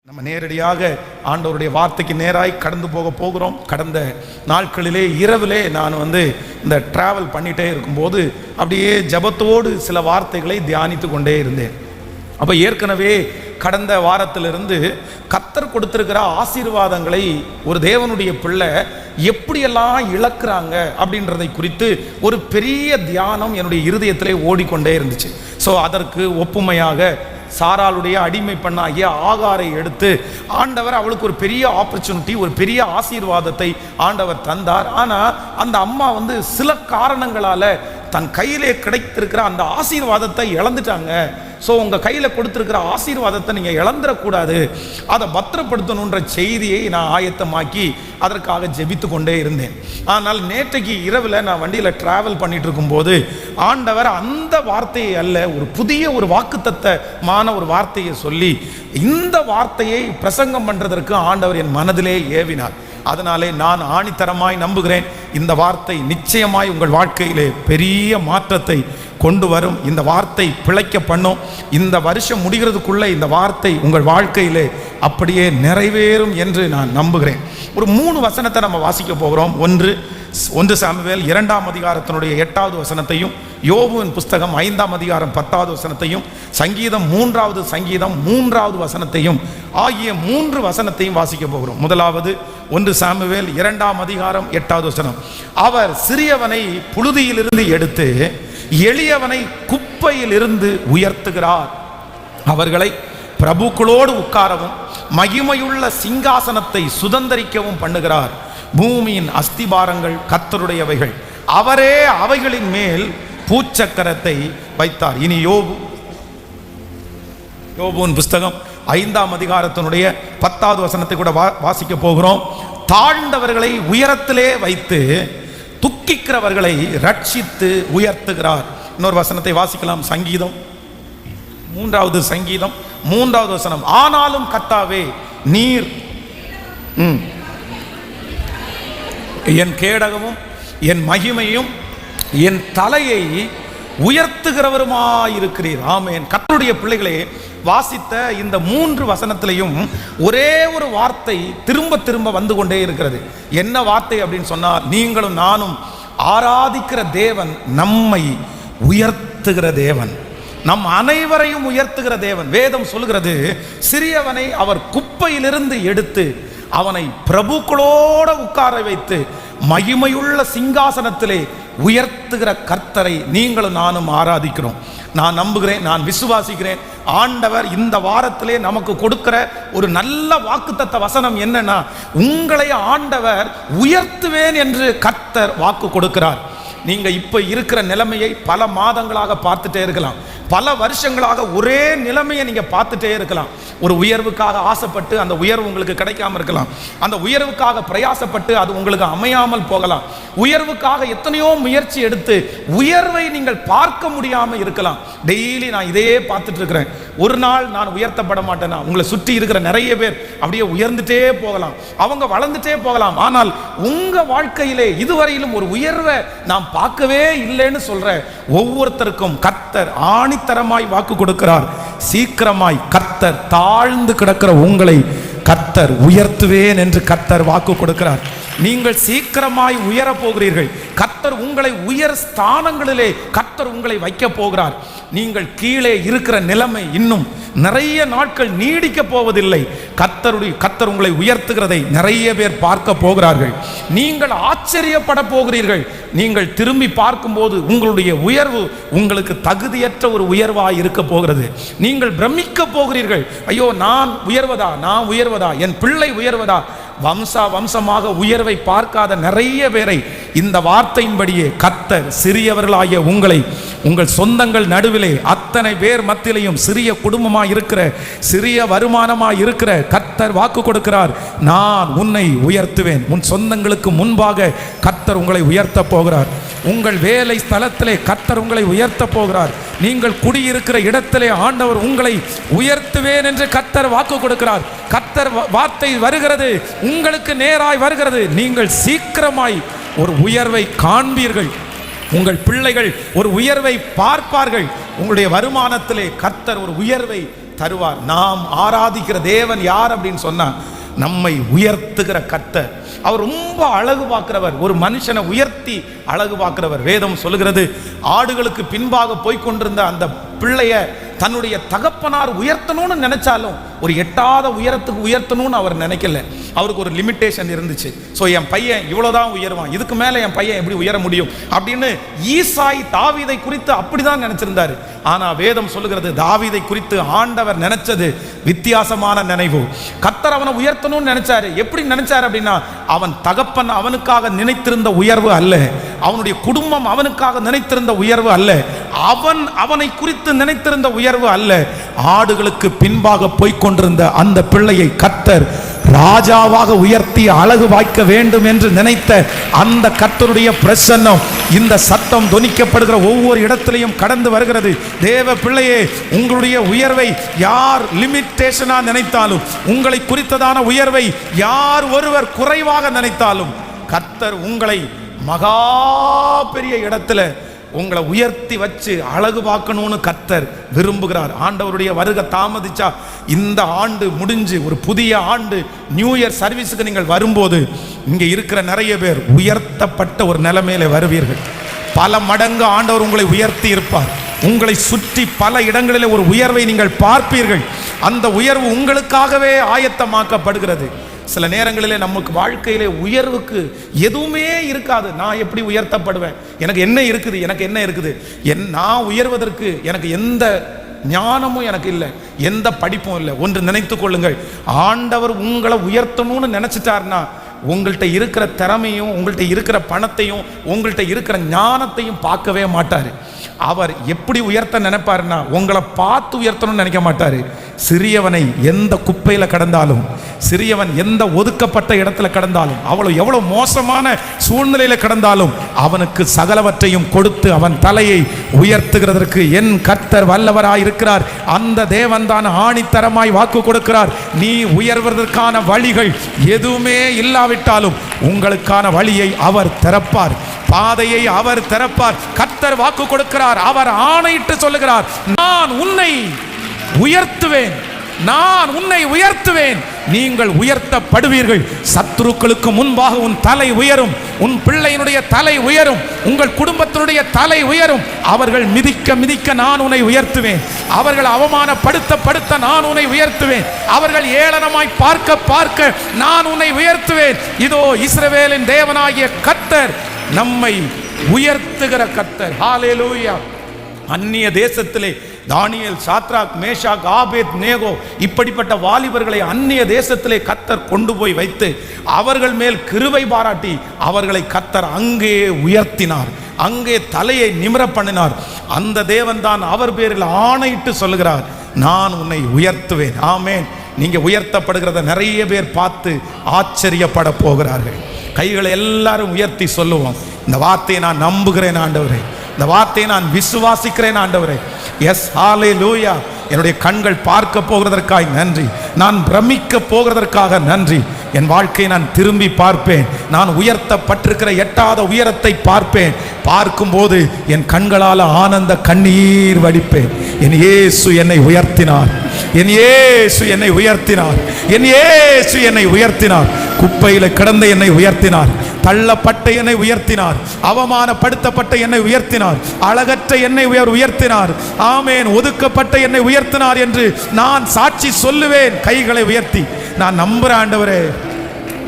நம்ம நேரடியாக ஆண்டவருடைய வார்த்தைக்கு நேராய் கடந்து போகிறோம். கடந்த நாட்களிலே இரவிலே நான் இந்த டிராவல் பண்ணிகிட்டே இருக்கும்போது அப்படியே ஜபத்தோடு சில வார்த்தைகளை தியானித்து கொண்டே இருந்தேன். அப்போ ஏற்கனவே கடந்த வாரத்திலிருந்து கர்த்தர் கொடுத்திருக்கிற ஆசீர்வாதங்களை ஒரு தேவனுடைய பிள்ளை எப்படியெல்லாம் இழக்கிறாங்க அப்படின்றதை குறித்து ஒரு பெரிய தியானம் என்னுடைய இருதயத்திலே ஓடிக்கொண்டே இருந்துச்சு. ஸோ அதற்கு ஒப்புமையாக சாராளுடைய அடிமை பெண்ணாகிய ஆகாரை எடுத்து ஆண்டவர் அவளுக்கு ஒரு பெரிய ஆப்பர்ச்சுனிட்டி, ஒரு பெரிய ஆசீர்வாதத்தை ஆண்டவர் தந்தார். ஆனால் அந்த அம்மா சில காரணங்களால் தன் கையிலே கிடைத்திருக்கிற அந்த ஆசீர்வாதத்தை இழந்துட்டாங்க. ஸோ உங்கள் கையில் கொடுத்துருக்கிற ஆசீர்வாதத்தை நீங்கள் இழந்துடக்கூடாது, அதை பத்திரப்படுத்தணுன்ற செய்தியை நான் ஆயத்தமாக்கி அதற்காக ஜெபித்து கொண்டே இருந்தேன். ஆனால் நேற்றைக்கு இரவில் நான் வண்டியில் ட்ராவல் பண்ணிட்டு இருக்கும்போது ஆண்டவர் அந்த வார்த்தையை அல்ல, ஒரு புதிய ஒரு வாக்குத்தத்தமான ஒரு வார்த்தையை சொல்லி இந்த வார்த்தையை பிரசங்கம் பண்ணுறதற்கு ஆண்டவர் என் மனதிலே ஏவினார். அதனாலே நான் ஆணித்தரமாய் நம்புகிறேன், இந்த வார்த்தை நிச்சயமாய் உங்கள் வாழ்க்கையிலே பெரிய மாற்றத்தை கொண்டு வரும். இந்த வார்த்தை பிழைக்க பண்ணும். இந்த வருஷம் முடிகிறதுக்குள்ளே இந்த வார்த்தை உங்கள் வாழ்க்கையிலே அப்படியே நிறைவேறும் என்று நான் நம்புகிறேன். ஒரு 3 வசனத்தை நம்ம வாசிக்க போகிறோம். ஒன்று சாமுவேல் 2ஆம் அதிகாரத்தினுடைய 8வது வசனத்தையும், யோபுவின் புஸ்தகம் 5ஆம் அதிகாரம் 10வது வசனத்தையும், சங்கீதம் 3வது வசனத்தையும் ஆகிய 3 வசனத்தையும் வாசிக்க போகிறோம். முதலாவது 1 சாமுவேல் 2ஆம் அதிகாரம் 8வது வசனம். அவர் சிறியவனை புழுதியிலிருந்து எடுத்து எளியவனை குப்பையில் இருந்து உயர்த்துகிறார். அவர்களை பிரபுக்களோடு உட்காரவும் மகிமையுள்ள சிங்காசனத்தை சுதந்தரிக்கவும் பண்ணுகிறார். பூமியின் அஸ்திபாரங்கள் கர்த்தருடையவைகள், அவரே அவைகளின் மேல் பூச்சக்கரத்தை வைத்தார். இனி யோபுவின் புஸ்தகம் 5ஆம் அதிகாரத்தினுடைய 10வது வசனத்தை கூட வாசிக்க போகிறோம். தாழ்ந்தவர்களை உயரத்திலே வைத்து துக்கிக்கிறவர்களை ரட்சித்து உயர்த்துகிறார். இன்னொரு வசனத்தை வாசிக்கலாம். சங்கீதம் 3வது வசனம். ஆனாலும் கர்த்தாவே நீர் என் கேடகமும் என் மகிமையும் என் தலையை உயர்த்துகிறவருமாயிருக்கிறீர். ஆமென். கர்த்தருடைய பிள்ளைகளே, வாசித்த இந்த 3 வசனத்திலையும் ஒரே ஒரு வார்த்தை திரும்ப திரும்ப வந்து கொண்டே இருக்கிறது. என்ன வார்த்தை அப்படின்னு சொன்னால், நீங்களும் நானும் ஆராதிக்கிற தேவன் நம்மை உயர்த்துகிற தேவன், நம் அனைவரையும் உயர்த்துகிற தேவன். வேதம் சொல்கிறது, சிறியவனை அவர் குப்பையிலிருந்து எடுத்து அவனை பிரபுக்களோடு உட்கார வைத்து மகிமையுள்ள சிங்காசனத்திலே உயர்த்துகிற கர்த்தரை நீங்களும் நானும் ஆராதிக்கிறோம். நான் நம்புகிறேன், நான் விசுவாசிக்கிறேன். ஆண்டவர் இந்த வாரத்திலே நமக்கு கொடுக்கிற ஒரு நல்ல வாக்குத்தத்த வசனம் என்னன்னா, உங்களை ஆண்டவர் உயர்த்துவேன் என்று கர்த்தர் வாக்கு கொடுக்கிறார். நீங்க இப்ப இருக்கிற நிலைமையை பல மாதங்களாக பார்த்துட்டே இருக்கலாம், பல வருஷங்களாக ஒரே நிலைமையை நீங்க பார்த்துட்டே இருக்கலாம். ஒரு உயர்வுக்காக ஆசைப்பட்டு அந்த உயர்வு உங்களுக்கு கிடைக்காம இருக்கலாம். அந்த உயர்வுக்காக பிரயாசப்பட்டு அது உங்களுக்கு அமையாமல் போகலாம். உயர்வுக்காக எத்தனையோ முயற்சி எடுத்து உயர்வை நீங்கள் பார்க்க முடியாம இருக்கலாம். டெய்லி நான் இதே பார்த்துட்டு இருக்கிறேன், ஒரு நாள் நான் உயர்த்தப்பட மாட்டேனா? உங்களை சுற்றி இருக்கிற நிறைய பேர் அப்படியே உயர்ந்துட்டே போகலாம், அவங்க வளர்ந்துட்டே போகலாம். ஆனால் உங்க வாழ்க்கையிலே இதுவரையிலும் ஒரு உயர்வை நாம் பார்க்கவே இல்லைன்னு சொல்ற ஒவ்வொருத்தருக்கும் கர்த்தர் ஆணித்தரமாய் வாக்கு கொடுக்கிறார். சீக்கிரமாய் கர்த்தர் தாழ்ந்து கிடக்கிற உங்களை கர்த்தர் உயர்த்துவேன் என்று கர்த்தர் வாக்கு கொடுக்கிறார். நீங்கள் சீக்கிரமாய் உயர போகிறீர்கள். கர்த்தர் உங்களை உயர் ஸ்தானங்களிலே கர்த்தர் உங்களை வைக்க போகிறார். நீங்கள் கீழே இருக்கிற நிலைமை இன்னும் நிறைய நாட்கள் நீடிக்க போவதில்லை. கர்த்தர் உங்களை உயர்த்துகிறதை நிறைய பேர் பார்க்க போகிறார்கள். நீங்கள் ஆச்சரியப்பட போகிறீர்கள். நீங்கள் திரும்பி பார்க்கும்போது உங்களுடைய உயர்வு உங்களுக்கு தகுதியற்ற ஒரு உயர்வாய் இருக்க போகிறது. நீங்கள் பிரமிக்க போகிறீர்கள். ஐயோ, நான் உயர்வதா, என் பிள்ளை உயர்வதா? வம்சமாக உயர்வை பார்க்காத நிறைய பேரை இந்த வார்த்தையின்படியே கர்த்தர் சிறியவர்களாகிய உங்களை உங்கள் சொந்தங்கள் நடுவிலே அத்தனை பேர் மத்தியிலையும் சிறிய குடும்பமாய் இருக்கிற, சிறிய வருமானமாய் இருக்கிற கர்த்தர் வாக்கு கொடுக்கிறார். நான் உன்னை உயர்த்துவேன். உன் சொந்தங்களுக்கு முன்பாக கர்த்தர் உங்களை உயர்த்த போகிறார். உங்கள் வேலை ஸ்தலத்திலே கர்த்தர் உங்களை உயர்த்த போகிறார். நீங்கள் குடியிருக்கிற இடத்திலே ஆண்டவர் உங்களை உயர்த்துவேன் என்று கர்த்தர் வாக்கு கொடுக்கிறார். கர்த்தர் வார்த்தை வருகிறது, உங்களுக்கு நேராய் வருகிறது. நீங்கள் சீக்கிரமாய் ஒரு உயர்வை காண்பீர்கள். உங்கள் பிள்ளைகள் ஒரு உயர்வை பார்ப்பார்கள். உங்களுடைய வருமானத்திலே கர்த்தர் ஒரு உயர்வை தருவார். நாம் ஆராதிக்கிற தேவன் யார் அப்படின்னு சொன்னா நம்மை உயர்த்துகிற கர்த்தர். அவர் ரொம்ப அழகு பார்க்கிறவர், ஒரு மனுஷனை உயர்த்தி அழகு பார்க்கிறவர். வேதம் சொல்லுகிறது, ஆடுகளுக்கு பின்பாக போய்கொண்டிருந்த அந்த பிள்ளைய தன்னுடைய தகப்பனார் உயர்த்தணும்னு நினைச்சாலும் ஒரு எட்டாத உயரத்துக்கு உயர்த்தணும்னு அவர் நினைக்கல. அவருக்கு ஒரு லிமிட்டேஷன் இருந்துச்சு. ஸோ என் பையன் இவ்வளோதான் உயர்வான், இதுக்கு மேலே என் பையன் எப்படி உயர முடியும் அப்படின்னு ஈசாய் தாவீதை குறித்து அப்படிதான் நினைச்சிருந்தாரு. ஆனால் வேதம் சொல்லுகிறது, தாவீதை குறித்து ஆண்டவர் நினைச்சது வித்தியாசமான நினைவு. கர்த்தர் அவனை உயர்த்தணும்னு நினைச்சாரு. எப்படி நினைச்சாரு அப்படின்னா, அவன் தகப்பன் அவனுக்காக நினைத்திருந்த உயர்வு அல்ல, அவனுடைய குடும்பம் அவனுக்காக நினைத்திருந்த உயர்வு அல்ல, அவனை குறித்து நினைத்திருந்த உயர்வு அல்ல. ஆடுகளுக்கு பின்பாக போய்கொண்டிருந்த அந்த பிள்ளையை கர்த்தர் ராஜாவாக உயர்த்தி அழகு வாய்க்க வேண்டும் என்று நினைத்த அந்த கர்த்தருடைய பிரசன்னம் இந்த சத்தம் தொனிக்கப்படுகிற ஒவ்வொரு இடத்திலையும் கடந்து வருகிறது. தேவ பிள்ளையே, உங்களுடைய உயர்வை யார் லிமிட்டேஷனா நினைத்தாலும், உங்களை குறித்ததான உயர்வை யார் ஒருவர் குறைவாக நினைத்தாலும், கர்த்தர் உங்களை மகா பெரிய இடத்துல உங்களை உயர்த்தி வச்சு அழகு பார்க்கணும்னு கர்த்தர் விரும்புகிறார். ஆண்டவருடைய வருகை தாமதிச்சா இந்த ஆண்டு முடிஞ்சு ஒரு புதிய ஆண்டு நியூ இயர் சர்வீஸுக்கு நீங்கள் வரும்போது இங்கே இருக்கிற நிறைய பேர் உயர்த்தப்பட்ட ஒரு நிலைமையில வருவீர்கள். பல மடங்கு ஆண்டவர் உங்களை உயர்த்தி இருப்பார். உங்களை சுற்றி பல இடங்களில் ஒரு உயர்வை நீங்கள் பார்ப்பீர்கள். அந்த உயர்வு உங்களுக்காகவே ஆயத்தமாக்கப்படுகிறது. சில நேரங்களிலே நமக்கு வாழ்க்கையிலே உயர்வுக்கு எதுவுமே இருக்காது. நான் எப்படி உயர்த்தப்படுவேன், எனக்கு என்ன இருக்குது, நான் உயர்வதற்கு எனக்கு எந்த ஞானமும் எனக்கு இல்லை, எந்த படிப்பும் இல்லை. ஒன்று நினைத்து கொள்ளுங்கள், ஆண்டவர் உங்களை உயர்த்தணும்னு நினைச்சிட்டாருன்னா உங்கள்கிட்ட இருக்கிற திறமையும், உங்கள்கிட்ட இருக்கிற பணத்தையும், உங்கள்கிட்ட இருக்கிற ஞானத்தையும் பார்க்கவே மாட்டார். அவர் எப்படி உயர்த்த நினைப்பாருன்னா உங்களை பார்த்து உயர்த்தணும்னு நினைக்க மாட்டார். சிறியவனை எந்த குப்பையில் கடந்தாலும், சிறியவன் எந்த ஒதுக்கப்பட்ட இடத்துல கடந்தாலும், எவ்வளவு மோசமான சூழ்நிலையில் கடந்தாலும் அவனுக்கு சகலவற்றையும் கொடுத்து அவன் தலையை உயர்த்துகிறதற்கு என் கர்த்தர் வல்லவராய் இருக்கிறார். அந்த தேவன் தான் ஆணித்தரமாய் வாக்கு கொடுக்கிறார். நீ உயர்வதற்கான வழிகள் எதுவுமே இல்லாவிட்டாலும் உங்களுக்கான வழியை அவர் திறப்பார், பாதையை அவர் திறப்பார். கர்த்தர் வாக்கு கொடுக்கிறார், அவர் ஆணையிட்டு சொல்லுகிறார், நான் உன்னை உயர்த்துவேன், நான் உன்னை உயர்த்துவேன், நீங்கள் உயர்த்தப்படுவீர்கள். சத்துருக்களுக்கு முன்பாக உன் தலை உயரும், உன் பிள்ளையினுடைய தலை உயரும், உங்கள் குடும்பத்தினுடைய தலை உயரும். அவர்கள் மிதிக்க மிதிக்க நான் உன்னை உயர்த்துவேன், அவர்கள் அவமானப்படுத்த நான் உன்னை உயர்த்துவேன், அவர்கள் ஏளனமாய் பார்க்க பார்க்க நான் உன்னை உயர்த்துவேன். இதோ இஸ்ரவேலின் தேவனாகிய கர்த்தர் நம்மை உயர்த்துகிற கர்த்தர். ஹல்லேலூயா. அந்நிய தேசத்திலே தானியேல், சாத்ராக், மேஷாக், ஆபேத் நேகோ இப்படிப்பட்ட வாலிபர்களை அந்நிய தேசத்திலே கர்த்தர் கொண்டு போய் வைத்து அவர்கள் மேல் கிருபை பாராட்டி அவர்களை கர்த்தர் அங்கே உயர்த்தினார், அங்கே தலையை நிமிர பண்ணினார். அந்த தேவன் தான் அவர் பேரில் ஆணையிட்டு சொல்லுகிறார், நான் உன்னை உயர்த்துவேன். ஆமேன். நீங்க உயர்த்தப்படுகிறத நிறைய பேர் பார்த்து ஆச்சரியப்பட போகிறார்கள். கைகளை எல்லாரும் உயர்த்தி சொல்லுவோம், இந்த வார்த்தையை நான் நம்புகிறேன் ஆண்டவரே, இந்த வார்த்தையை நான் விசுவாசிக்கிறேன் ஆண்டவரே. எஸ், ஹல்லேலூயா. என்னுடைய கண்கள் பார்க்க போகிறதற்காக நன்றி, நான் பிரமிக்க போகிறதற்காக நன்றி. என் வாழ்க்கையை நான் திரும்பி பார்ப்பேன், நான் உயர்த்தப்பட்டிருக்கிற எட்டாத உயரத்தை பார்ப்பேன். பார்க்கும்போது என் கண்களால் ஆனந்த கண்ணீர் வடிப்பேன். என் இயேசு என்னை உயர்த்தினார், என் இயேசு என்னை உயர்த்தினார், என் இயேசு என்னை உயர்த்தினார். குப்பையில் கிடந்த என்னை உயர்த்தினார், தள்ளப்பட்ட என்னை உயர்த்தினார், அவமானப்படுத்தப்பட்ட என்னை உயர்த்தினார், அழகற்ற என்னை உயர்த்தினார். ஆமேன். ஒதுக்கப்பட்ட என்னை உயர்த்தினார் என்று நான் சாட்சி சொல்லுவேன். கைகளை உயர்த்தி நான் நம்புறேன் ஆண்டவரே,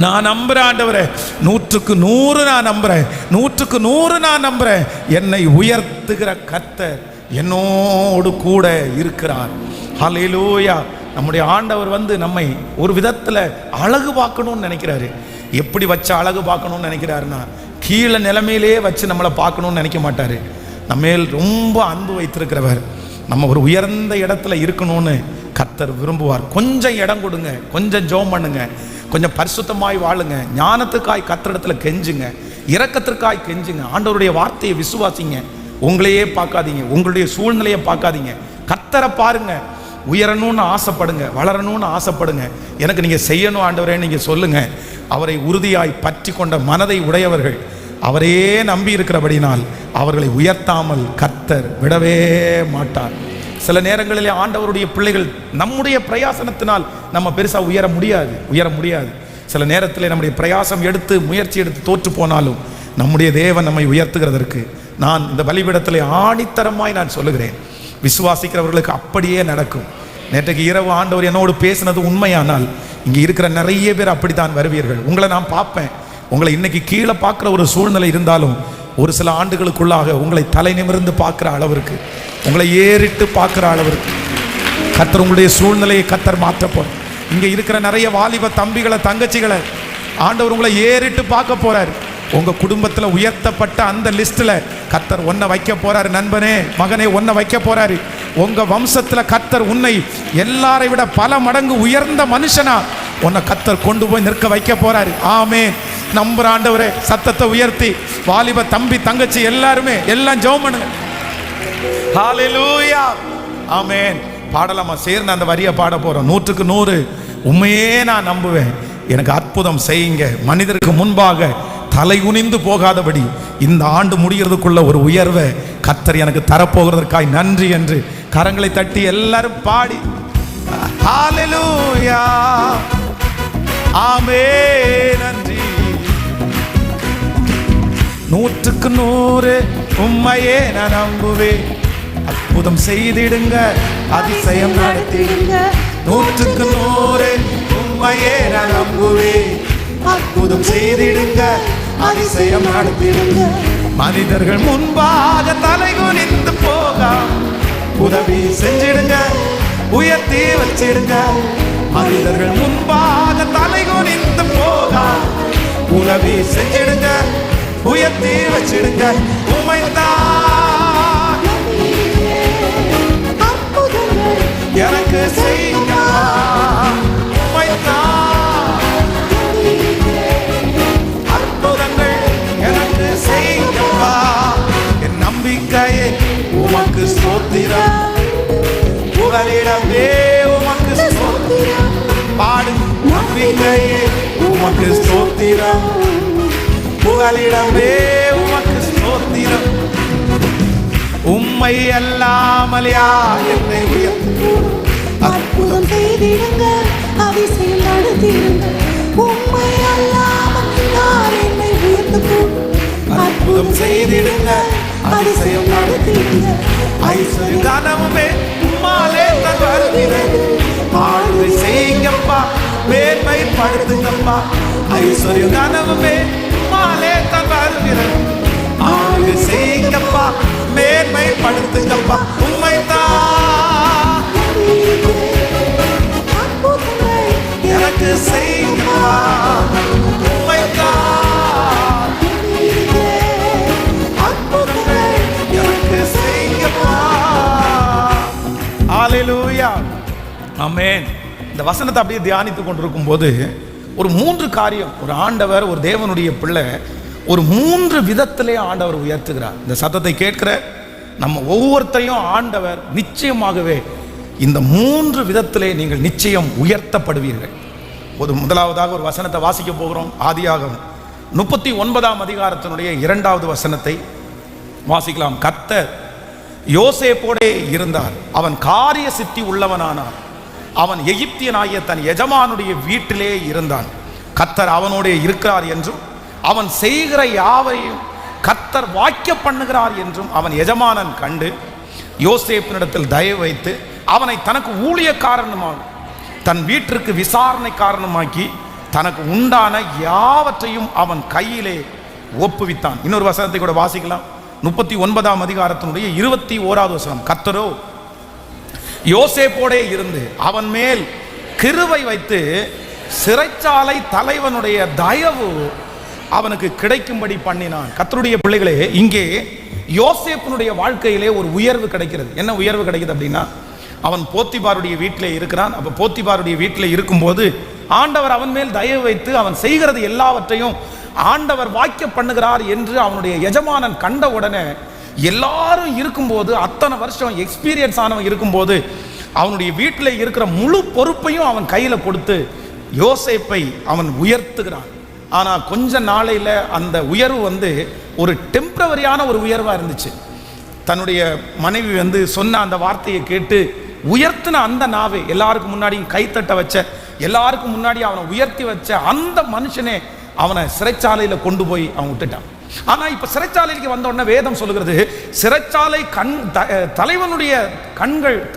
நான் நம்புறேன் ஆண்டவரே, 100க்கு 100 நான் நம்புறேன், 100க்கு 100 நான் நம்புறேன். என்னை உயர்த்துகிற கர்த்தர் என்னோடு கூட இருக்கிறார். ஹல்லேலூயா. நம்முடைய ஆண்டவர் நம்மை ஒரு விதத்தில் அழகு பார்க்கணும்னு நினைக்கிறாரு. எப்படி வச்சு அழகு பார்க்கணும்னு நினைக்கிறாருன்னா, கீழே நிலைமையிலே வச்சு நம்மளை பார்க்கணும்னு நினைக்க மாட்டார். நம்மேல் ரொம்ப அன்பு வைத்திருக்கிறவர். நம்ம ஒரு உயர்ந்த இடத்துல இருக்கணும்னு கர்த்தர் விரும்புவார். கொஞ்சம் இடம் கொடுங்க, கொஞ்சம் ஜெபம் பண்ணுங்க, கொஞ்சம் பரிசுத்தமாய் வாழுங்க, ஞானத்துக்காய் கர்த்தரிடத்துல கெஞ்சுங்க, இரக்கத்திற்காய் கெஞ்சுங்க, ஆண்டவருடைய வார்த்தையை விசுவாசிங்க. உங்களையே பார்க்காதீங்க, உங்களுடைய சூழ்நிலையை பார்க்காதீங்க, கர்த்தரை பாருங்க. உயரணும்னு ஆசைப்படுங்க, வளரணும்னு ஆசைப்படுங்க. எனக்கு நீங்கள் செய்யணும் ஆண்டவரே நீங்கள் சொல்லுங்க. அவரை உறுதியாய் பற்றி கொண்ட மனதை உடையவர்கள் அவரையே நம்பி இருக்கிறபடினால் அவர்களை உயர்த்தாமல் கர்த்தர் விடவே மாட்டார். சில நேரங்களிலே ஆண்டவருடைய பிள்ளைகள் நம்முடைய பிரயாசனத்தினால் நம்ம பெருசா உயர முடியாது. சில நேரத்தில் நம்முடைய பிரயாசம் எடுத்து முயற்சி எடுத்து தோற்று போனாலும் நம்முடைய தேவன் நம்மை உயர்த்துகிறதற்கு நான் இந்த பலிபீடத்தில் ஆணித்தரமாய் நான் சொல்லுகிறேன், விசுவாசிக்கிறவர்களுக்கு அப்படியே நடக்கும். நேற்றைக்கு இரவு ஆண்டவர் என்னோடு பேசினது உண்மையானால் இங்கே இருக்கிற நிறைய பேர் அப்படித்தான் வருவீர்கள். உங்களை நான் பார்ப்பேன். உங்களை இன்னைக்கு கீழே பார்க்குற ஒரு சூழ்நிலை இருந்தாலும் ஒரு சில ஆண்டுகளுக்குள்ளாக உங்களை தலை நிமிர்ந்து பார்க்குற அளவிற்கு, உங்களை ஏறிட்டு பார்க்குற அளவிற்கு கர்த்தர் உங்களுடைய சூழ்நிலையை கர்த்தர் மாற்றப்போம். இங்கே இருக்கிற நிறைய வாலிப தம்பிகளை தங்கச்சிகளை ஆண்டவர் உங்களை ஏறிட்டு பார்க்க போறாரு. உங்க குடும்பத்தில் உயர்த்தப்பட்ட அந்த லிஸ்ட்ல கர்த்தர் ஒன்ன வைக்க போறாரு. நண்பனே, மகனே, ஒன்ன வைக்க போறாரு. உங்க வம்சத்துல கர்த்தர் உன்னை எல்லாரை விட பல மடங்கு உயர்ந்த மனுஷனா உன்னை கர்த்தர் கொண்டு போய் நிற்க வைக்க போறாரு. ஆமென். நம்புற ஆண்டவரே, சத்தத்தை உயர்த்தி வாலிப தம்பி தங்கச்சி எல்லாருமே எல்லாம் ஜெபம் பண்ணுங்க. ஹல்லேலூயா, ஆமென். பாடலாமா? சேர்ந்து அந்த வரியை பாட போறோம். 100க்கு 100 உண்மையே நான் நம்புவேன். எனக்கு அற்புதம் செய்யுங்க. மனிதருக்கு முன்பாக தலை குனிந்து போகாதபடி இந்த ஆண்டு முடிகிறதுக்குள்ள ஒரு உயர்வை கர்த்தர் எனக்கு தரப்போகிறதற்காய் நன்றி என்று கரங்களை தட்டி எல்லாரும் பாடி ஹல்லேலூயா, ஆமென், நன்றி. 100க்கு 100 உண்மையே நான் நம்புவேன். அற்புதம் செய்திடுங்க, அதிசயம் நடத்திடுங்க. 100க்கு 100 உண்மையே நான் நம்புவேன். அற்புதம் செய்திடுங்க, அதிசயம் நடத்திடுங்க. மனிதர்கள் முன்பாக தலை குனிந்து போக உதவி செஞ்சிடுங்க, உயர்த்தி வச்சிடுங்க. மனிதர்கள் முன்பாக தலை குனிந்து போக உதவி செஞ்சிடுங்க, உயர்த்தி வச்சிடுங்க. உமைதான் எனக்கு செய்யுங்க, என் நம்பிக்கையே உமக்கு ஸ்தோத்திரம், புகலிடமே உமக்கு ஸ்தோத்திரம். பாடு, நம்பிக்கையே உமக்கு ஸ்தோத்திரம், புகலிடமே உமக்கு ஸ்தோத்திரம். உம்மை அல்லாமல் யார் என்னை உயர்த்து, அற்புதம் செய்திடுங்க, அதிசயம் நடத்திடுங்க. உம்மை அல்லாமல் யார் என்னை உயர்த்து, அற்புதம் செய்திடுங்க, அதிசயம் நடத்திடுங்க. ஐஸ்வர்ய கனவுமே உம்மாலே தான் வருகிறது. ஆளுகை செய்யுங்கப்பா, மேன்மைப்படுத்துங்கப்பா. ஐஸ்வர்ய கனவுமே உம்மாலே தான் வருகிறது. ஆளுகை செய்யுங்கப்பா, மேன்மைப்படுத்துங்கப்பா. உம்மைதான் எனக்கு செய்யுங்கப்பா, உம்மைதான் ஹல்லேலூயா, ஆமென். இந்த வசனத்தை அப்படியே தியானித்துக் கொண்டிருக்கும் போது ஒரு 3 காரியம் ஒரு ஆண்டவர், ஒரு தேவனுடைய பிள்ளை ஒரு 3 விதத்திலே ஆண்டவர் உயர்த்துகிறார். இந்த சத்தத்தை கேட்கிற நம்ம ஒவ்வொருத்தரையும் ஆண்டவர் நிச்சயமாகவே இந்த 3 விதத்திலே நீங்கள் நிச்சயம் உயர்த்தப்படுவீர்கள். முதலாவதாக ஒரு வசனத்தை வாசிக்க போகிறோம். ஆதியாகமம் 39ஆம் அதிகாரத்தினுடைய 2வது வசனத்தை வாசிக்கலாம். கர்த்தர் யோசேப்போடே இருந்தார், அவன் காரிய சித்தி உள்ளவனானான். அவன் எகிப்தியனாகிய தன் எஜமானுடைய வீட்டிலே இருந்தான். கர்த்தர் அவனோடே இருக்கிறார் என்றும் அவன் செய்கிற யாவையும் கர்த்தர் வாக்கிய பண்ணுகிறார் என்றும் அவன் எஜமானன் கண்டு யோசேப்பினிடத்தில் தயவு வைத்து அவனை தனக்கு ஊழியக்காரனுமாக தன் வீட்டிற்கு விசாரணை காரணமாக்கி தனக்கு உண்டான யாவற்றையும் அவன் கையிலே ஒப்புவித்தான். இன்னொரு வசனத்தை கூட வாசிக்கலாம். 39ஆம் அதிகாரத்தினுடைய 21வது வசனம். கர்த்தரோ யோசேப்போடே இருந்து அவன் மேல் கிருபை வைத்து சிறைச்சாலை தலைவனுடைய தயவு அவனுக்கு கிடைக்கும்படி பண்ணினான். கர்த்தருடைய பிள்ளைகளே, இங்கே யோசேப்பினுடைய வாழ்க்கையிலே ஒரு உயர்வு கிடைக்கிறது. என்ன உயர்வு கிடைக்குது அப்படின்னா, அவன் போத்திபாருடைய வீட்டிலே இருக்கிறான். அப்போ போத்திபாருடைய வீட்டிலே இருக்கும்போது ஆண்டவர் அவன் மேல் தயவு வைத்து அவன் செய்கிறது எல்லாவற்றையும் ஆண்டவர் வாக்கிய பண்ணுகிறார் என்று அவனுடைய எஜமானன் கண்ட உடனே, எல்லாரும் இருக்கும்போது, அத்தனை வருஷம் எக்ஸ்பீரியன்ஸ் ஆனவன் இருக்கும்போது அவனுடைய வீட்டில் இருக்கிற முழு பொறுப்பையும் அவன் கையில் கொடுத்து யோசேப்பை அவன் உயர்த்துகிறான். ஆனால் கொஞ்ச நாளையில் அந்த உயர்வு ஒரு டெம்பரவரியான ஒரு உயர்வாக இருந்துச்சு. தன்னுடைய மனைவி சொன்ன அந்த வார்த்தையை கேட்டு உயர்த்தின அந்த நாவே, எல்லாருக்கும் முன்னாடியும் கைத்தட்ட வச்ச, எல்லாருக்கும் முன்னாடி அவனை உயர்த்தி வச்ச அந்த மனுஷனே அவனை சிறைச்சாலையில் கொண்டு போய் அவன் விட்டுட்டான். ஆனா இப்ப சிறைச்சாலைக்கு வந்த உடனே வேதம் சொல்லுகிறது, சிறைச்சாலை தலைவனுடைய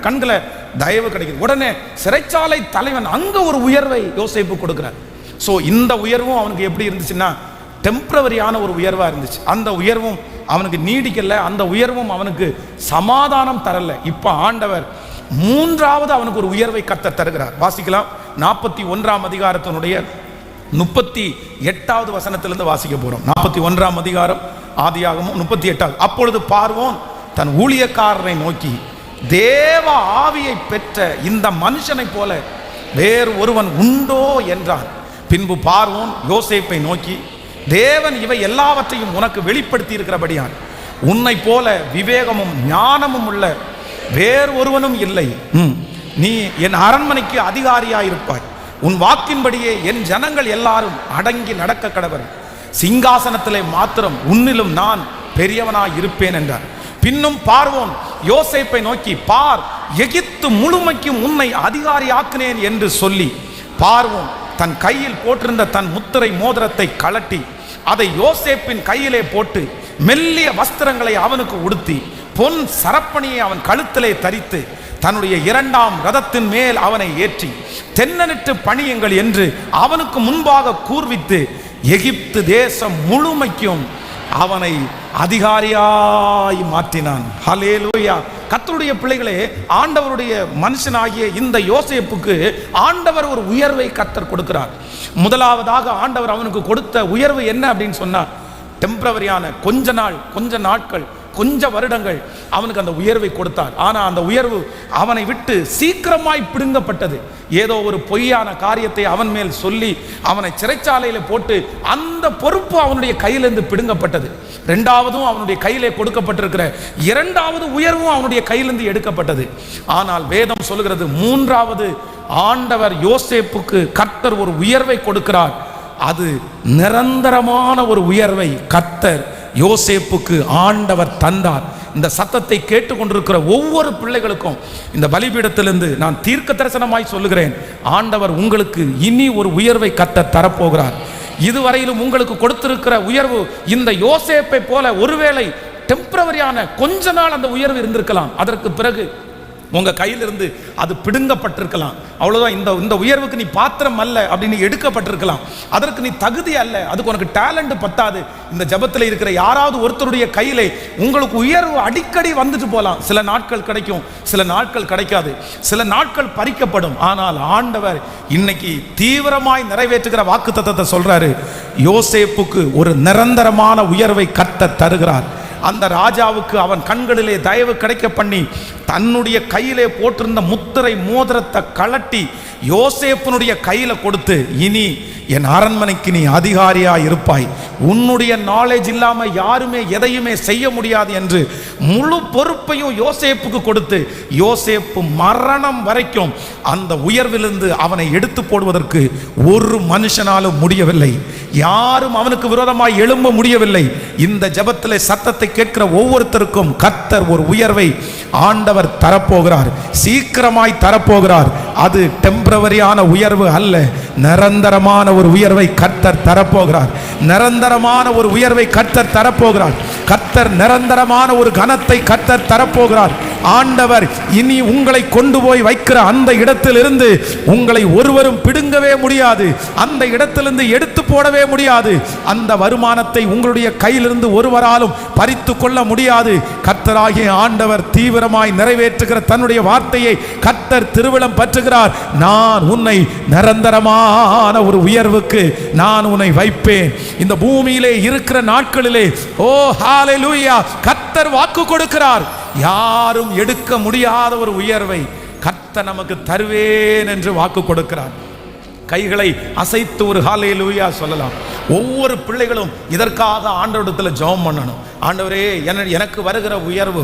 கண்களை தயவு கிடைக்குது. உடனே சிறைச்சாலை தலைவன் அங்க ஒரு உயர்வை யோசேப்பு கொடுக்கிறார். ஸோ இந்த உயர்வும் அவனுக்கு எப்படி இருந்துச்சுன்னா டெம்பரவரியான ஒரு உயர்வா இருந்துச்சு. அந்த உயர்வும் அவனுக்கு நீடிக்கல, அந்த உயர்வும் அவனுக்கு சமாதானம் தரல. இப்ப ஆண்டவர் மூன்றாவது அவனுக்கு ஒரு உயர்வை கர்த்தர் தருகிறார். வாசிக்கலாம். 41ஆம் அதிகாரத்தினுடைய 38வது வசனத்திலிருந்து வாசிக்க போறோம். 41ஆம் அதிகாரம் ஆதியாகமம் 38. அப்பொழுது பார்வோன் தன் ஊழியக்காரரை நோக்கி, தேவ ஆவியை பெற்ற இந்த மனுஷனை போல வேறு ஒருவன் உண்டோ என்றான். பின்பு பார்வோன் யோசேப்பை நோக்கி, தேவன் இவை எல்லாவற்றையும் உனக்கு வெளிப்படுத்தி இருக்கிறபடியான் உன்னை போல விவேகமும் ஞானமும் உள்ள வேறு ஒருவனும் இல்லை. நீ என் அரண்மனைக்கு அதிகாரியாயிருப்பாய். உன் வாக்கின்படியே என் ஜனங்கள் எல்லாரும் அடங்கி நடக்க கடவர். சிங்காசனத்திலே மாத்திரம் உன்னிலும் நான் பெரியவனாய் இருப்பேன் என்றார். பின்னும் பார்வோன் யோசேப்பை நோக்கி, பார், எகிப்து முழுமைக்கும் உன்னை அதிகாரியாக்கினேன் என்று சொல்லி, பார்வோன் தன் கையில் போட்டிருந்த தன் முத்திரை மோதிரத்தை கழட்டி அதை யோசேப்பின் கையிலே போட்டு மெல்லிய வஸ்திரங்களை அவனுக்கு உடுத்தி பொன் சரப்பணியை அவன் கழுத்திலே தரித்து தன்னுடைய 2ஆம் ரதத்தின் மேல் அவனை ஏற்றி தென்னனிட்டு பணியுங்கள் என்று அவனுக்கு முன்பாக கூர்வித்து எகிப்து தேசம் முழுமைக்கும் அவனை அதிகாரியாய் மாற்றினான். ஹல்லேலூயா. கர்த்தருடைய பிள்ளைகளே, ஆண்டவருடைய மனுஷனாகிய இந்த யோசேப்புக்கு ஆண்டவர் ஒரு உயர்வை கர்த்தர் கொடுக்கிறார். முதலாவதாக ஆண்டவர் அவனுக்கு கொடுத்த உயர்வு என்ன அப்படின்னு சொன்னா, டெம்பரவரியான கொஞ்ச நாட்கள் கொஞ்ச வருடங்கள் அவனுக்கு அந்த உயர்வை கொடுத்தார். ஆனால் அந்த உயர்வு அவனை விட்டு சீக்கிரமாய் பிடுங்கப்பட்டது. ஏதோ ஒரு பொய்யான காரியத்தை அவன் மேல் சொல்லி அவனை சிறைச்சாலையில் போட்டு அந்த பொறுப்பு அவனுடைய கையிலிருந்து பிடுங்கப்பட்டது. இரண்டாவதும் அவனுடைய கையிலே கொடுக்கப்பட்டிருக்கிற 2வது உயர்வும் அவனுடைய கையிலிருந்து எடுக்கப்பட்டது. ஆனால் வேதம் சொல்லுகிறது, மூன்றாவது ஆண்டவர் யோசேப்புக்கு கர்த்தர் ஒரு உயர்வை கொடுக்கிறார். அது நிரந்தரமான ஒரு உயர்வை கர்த்தர் யோசேப்புக்கு ஆண்டவர் தந்தார். இந்த சத்தத்தை கேட்டுக்கொண்டிருக்கிற ஒவ்வொரு பிள்ளைகளுக்கும் இந்த பலிபீடத்திலிருந்து நான் தீர்க்க தரிசனமாய் சொல்லுகிறேன், ஆண்டவர் உங்களுக்கு இனி ஒரு உயர்வை கர்த்தர் தரப்போகிறார். இதுவரையிலும் உங்களுக்கு கொடுத்திருக்கிற உயர்வு இந்த யோசேப்பை போல ஒருவேளை டெம்பரவரியான கொஞ்ச நாள் அந்த உயர்வு இருந்திருக்கலாம். அதற்கு பிறகு உங்க கையிலிருந்து அது பிடுங்கப்பட்டிருக்கலாம். அவ்வளவுதான். இந்த உயர்வுக்கு நீ பாத்திரம் அல்ல அப்படின்னு எடுக்கப்பட்டிருக்கலாம். அதற்கு நீ தகுதி அல்ல, அதுக்கு உனக்கு டேலண்ட் பத்தாது. இந்த ஜபத்தில் இருக்கிற யாராவது ஒருத்தருடைய கையிலே உங்களுக்கு உயர்வு அடிக்கடி வந்துட்டு போகலாம். சில நாட்கள் கிடைக்கும், சில நாட்கள் கிடைக்காது, சில நாட்கள் பறிக்கப்படும். ஆனால் ஆண்டவர் இன்னைக்கு தீவிரமாய் நிறைவேற்றுகிற வாக்குத்தத்தத்தை சொல்றாரு. யோசேப்புக்கு ஒரு நிரந்தரமான உயர்வை கர்த்தர் தருகிறார். அந்த ராஜாவுக்கு அவன் கண்களிலே தயவு கிடைக்க பண்ணி தன்னுடைய கையிலே போட்டிருந்த முத்திரை மோதிரத்தை கழட்டி யோசேப்பினுடைய கையில கொடுத்து, இனி என் அரண்மனைக்கு நீ அதிகாரியா இருப்பாய், உன்னுடைய நாலேஜ் இல்லாம யாருமே எதையுமே செய்ய முடியாது என்று முழு பொறுப்பையும் யோசேப்புக்கு கொடுத்து யோசேப்பு மரணம் வரைக்கும் அந்த உயர்விலிருந்து அவனை எடுத்து போடுவதற்கு ஒரு மனுஷனாலும் முடியவில்லை. யாரும் அவனுக்கு விரோதமாய் எழும்ப முடியவில்லை. இந்த ஜெபத்திலே சத்தத்தை கேட்கிற ஒவ்வொருத்தருக்கும் கர்த்தர் ஒரு உயர்வை ஆண்டவர் தரப்போகிறார், சீக்கிரமாய் தரப்போகிறார். அது டெம்பரவரியான உயர்வு அல்ல, நிரந்தரமான ஒரு உயர்வை கர்த்தர் தரப்போகிறார். நிரந்தரமான ஒரு உயர்வை கர்த்தர் தரப்போகிறார். கர்த்தர் நிரந்தரமான ஒரு கனத்தை கர்த்தர் தரப்போகிறார். ஆண்டவர் இனி உங்களை கொண்டு போய் வைக்கிற அந்த இடத்திலிருந்து உங்களை ஒருவரும் பிடுங்கவே முடியாது, அந்த இடத்திலிருந்து எடுத்து போடவே முடியாது. அந்த வருமானத்தை உங்களுடைய கையிலிருந்து ஒருவராலும் பறித்து கொள்ள முடியாது. கர்த்தராகிய ஆண்டவர் தீவிரமாய் நிறைவேற்றுகிற தன்னுடைய வார்த்தையை கர்த்தர் திருவிழம் பற்றுகிறார். நான் உன்னை நிரந்தரமான ஒரு உயர்வுக்கு நான் உன்னை வைப்பேன். இந்த பூமியிலே இருக்கிற நாட்களிலே ஓ ஹல்லேலூயா, கர்த்தர் வாக்கு கொடுக்கிறார். யாரும் எடுக்க முடியாத ஒரு உயர்வை கர்த்தர் நமக்கு தருவேன் என்று வாக்கு கொடுக்கிறார். கைகளை அசைத்து ஒரு ஹல்லேலூயா சொல்லலாம். ஒவ்வொரு பிள்ளைகளும் இதற்காக ஆண்டவரிடத்தில் ஜெபம் பண்ணணும். ஆண்டவரே, எனக்கு வருகிற உயர்வு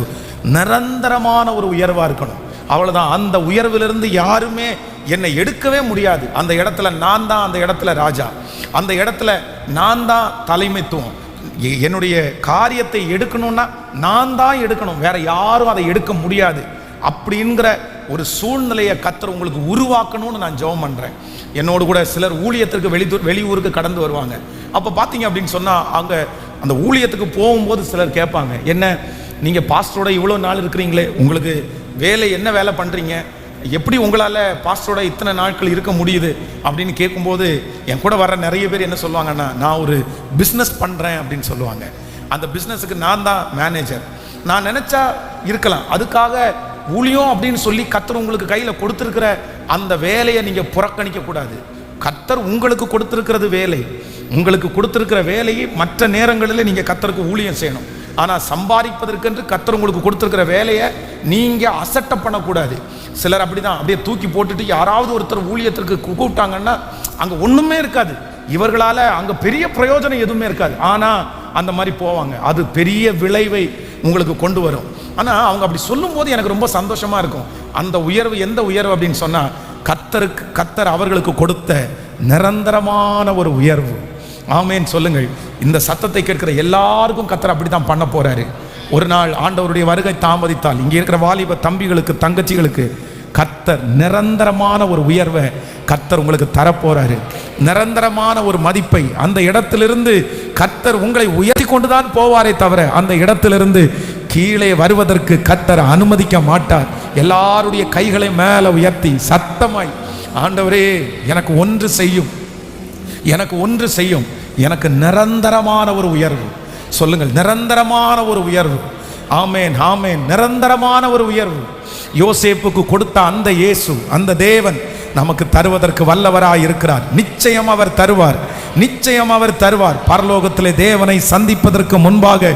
நிரந்தரமான ஒரு உயர்வா இருக்கணும். அவ்வளவுதான். அந்த உயர்விலிருந்து யாருமே என்னை எடுக்கவே முடியாது. அந்த இடத்துல நான் தான் அந்த இடத்துல ராஜா, அந்த இடத்துல நான் தான் தலைமைத்துவம். என்னுடைய காரியத்தை எடுக்கணும்னா நான் தான் எடுக்கணும், வேற யாரும் அதை எடுக்க முடியாது அப்படிங்கிற ஒரு சூழ்நிலையை கர்த்தர் உங்களுக்கு உருவாக்கணும்னு நான் ஜெபம் பண்ணுறேன். என்னோடு கூட சிலர் ஊழியத்திற்கு வெளியூருக்கு கடந்து வருவாங்க. அப்போ பார்த்தீங்க அப்படின்னு சொன்னால் அங்கே அந்த ஊழியத்துக்கு போகும்போது சிலர் கேட்பாங்க, என்ன நீங்கள் பாஸ்டரோட இவ்வளோ நாள் இருக்கிறீங்களே, உங்களுக்கு வேலை என்ன வேலை பண்ணுறீங்க, எப்படி உங்களால் பாஸ்டரோட இத்தனை நாட்கள் இருக்க முடியுது அப்படின்னு கேட்கும்போது என் கூட வர நிறைய பேர் என்ன சொல்லுவாங்கன்னா, நான் ஒரு பிஸ்னஸ் பண்ணுறேன் அப்படின்னு சொல்லுவாங்க. அந்த பிஸ்னஸுக்கு நான் தான் மேனேஜர். நான் நினச்சா இருக்கலாம், அதுக்காக ஊழியம் அப்படின்னு சொல்லி கர்த்தர் உங்களுக்கு கையில் கொடுத்துருக்கிற அந்த வேலையை நீங்கள் புறக்கணிக்க கூடாது. கர்த்தர் உங்களுக்கு கொடுத்துருக்கிறது வேலை, உங்களுக்கு கொடுத்துருக்கிற வேலையை மற்ற நேரங்களில் நீங்கள் கர்த்தருக்கு ஊழியம் செய்யணும். ஆனால் சம்பாதிப்பதற்கென்று கர்த்தர் உங்களுக்கு கொடுத்துருக்கிற வேலையை நீங்கள் அசட்டை பண்ணக்கூடாது. சிலர் அப்படி தான் அப்படியே தூக்கி போட்டுட்டு யாராவது ஒருத்தர் ஊழியத்திற்கு கூப்பிட்டாங்கன்னா அங்கே ஒன்றுமே இருக்காது, இவர்களால் அங்கே பெரிய பிரயோஜனம் எதுவுமே இருக்காது, ஆனால் அந்த மாதிரி போவாங்க. அது பெரிய விளைவை உங்களுக்கு கொண்டு வரும். ஆனால் அவங்க அப்படி சொல்லும்போது எனக்கு ரொம்ப சந்தோஷமாக இருக்கும். அந்த உயர்வு எந்த உயர்வு அப்படின்னு சொன்னால் கர்த்தர் அவர்களுக்கு கொடுத்த நிரந்தரமான ஒரு உயர்வு. ஆமேன் சொல்லுங்கள். இந்த சத்தத்தை கேட்கிற எல்லாருக்கும் கர்த்தர் அப்படி தான் பண்ண போறாரு. ஒரு நாள் ஆண்டவருடைய வருகை தாமதித்தால் இங்கே இருக்கிற வாலிப தம்பிகளுக்கு தங்கச்சிகளுக்கு கர்த்தர் நிரந்தரமான ஒரு உயர்வை கர்த்தர் உங்களுக்கு தரப்போறாரு. நிரந்தரமான ஒரு மதிப்பை அந்த இடத்திலிருந்து கர்த்தர் உங்களை உயர்த்தி கொண்டுதான் போவாரே தவிர அந்த இடத்திலிருந்து கீழே வருவதற்கு கர்த்தர் அனுமதிக்க மாட்டார். எல்லாருடைய கைகளை மேலே உயர்த்தி சத்தமாய், ஆண்டவரே எனக்கு ஒன்று செய்யும், எனக்கு ஒன்று செய்யும், எனக்கு நிரந்தரமான ஒரு உயர்வு சொல்லுங்கள். நிரந்தரமான ஒரு உயர்வு. ஆமேன் ஆமேன். நிரந்தரமான ஒரு உயர்வு யோசேப்புக்கு கொடுத்த அந்த இயேசு, அந்த தேவன் நமக்கு தருவதற்கு வல்லவராய் இருக்கிறார். நிச்சயம் அவர் தருவார், நிச்சயம் அவர் தருவார். பரலோகத்திலே தேவனை சந்திப்பதற்கு முன்பாக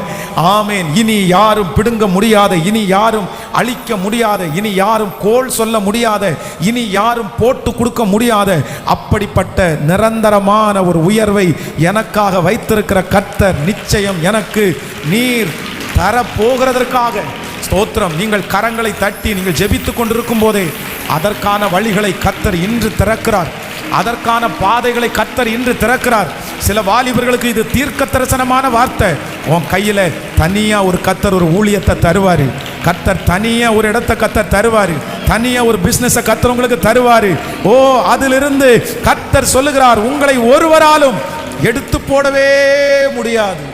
ஆமேன் இனி யாரும் பிடுங்க முடியாத, இனி யாரும் அழிக்க முடியாத, இனி யாரும் கோல் சொல்ல முடியாத, இனி யாரும் போட்டு கொடுக்க முடியாத அப்படிப்பட்ட நிரந்தரமான ஒரு உயர்வை எனக்காக வைத்திருக்கிற கர்த்தர் நிச்சயம் எனக்கு நீர் தரப்போகிறதற்காக ஸ்தோத்திரம். நீங்கள் கரங்களை தட்டி நீங்கள் ஜெபித்துக் கொண்டிருக்கும் போதே அதற்கான வழிகளை கர்த்தர் இன்று திறக்கிறார், அதற்கான பாதைகளை கர்த்தர் இன்று திறக்கிறார். சில வாலிபர்களுக்கு இது தீர்க்க தரிசனமான வார்த்தை. உன் கையில தனியா ஒரு கர்த்தர் ஒரு ஊழியத்தை தருவாரு, கர்த்தர் தனியா ஒரு இடத்தை கர்த்தர் தருவாரு, தனியா ஒரு பிசினஸை கர்த்தர் உங்களுக்கு தருவாரு. ஓ, அதிலிருந்து கர்த்தர் சொல்லுகிறார், உங்களை ஒருவராலும் எடுத்து போடவே முடியாது.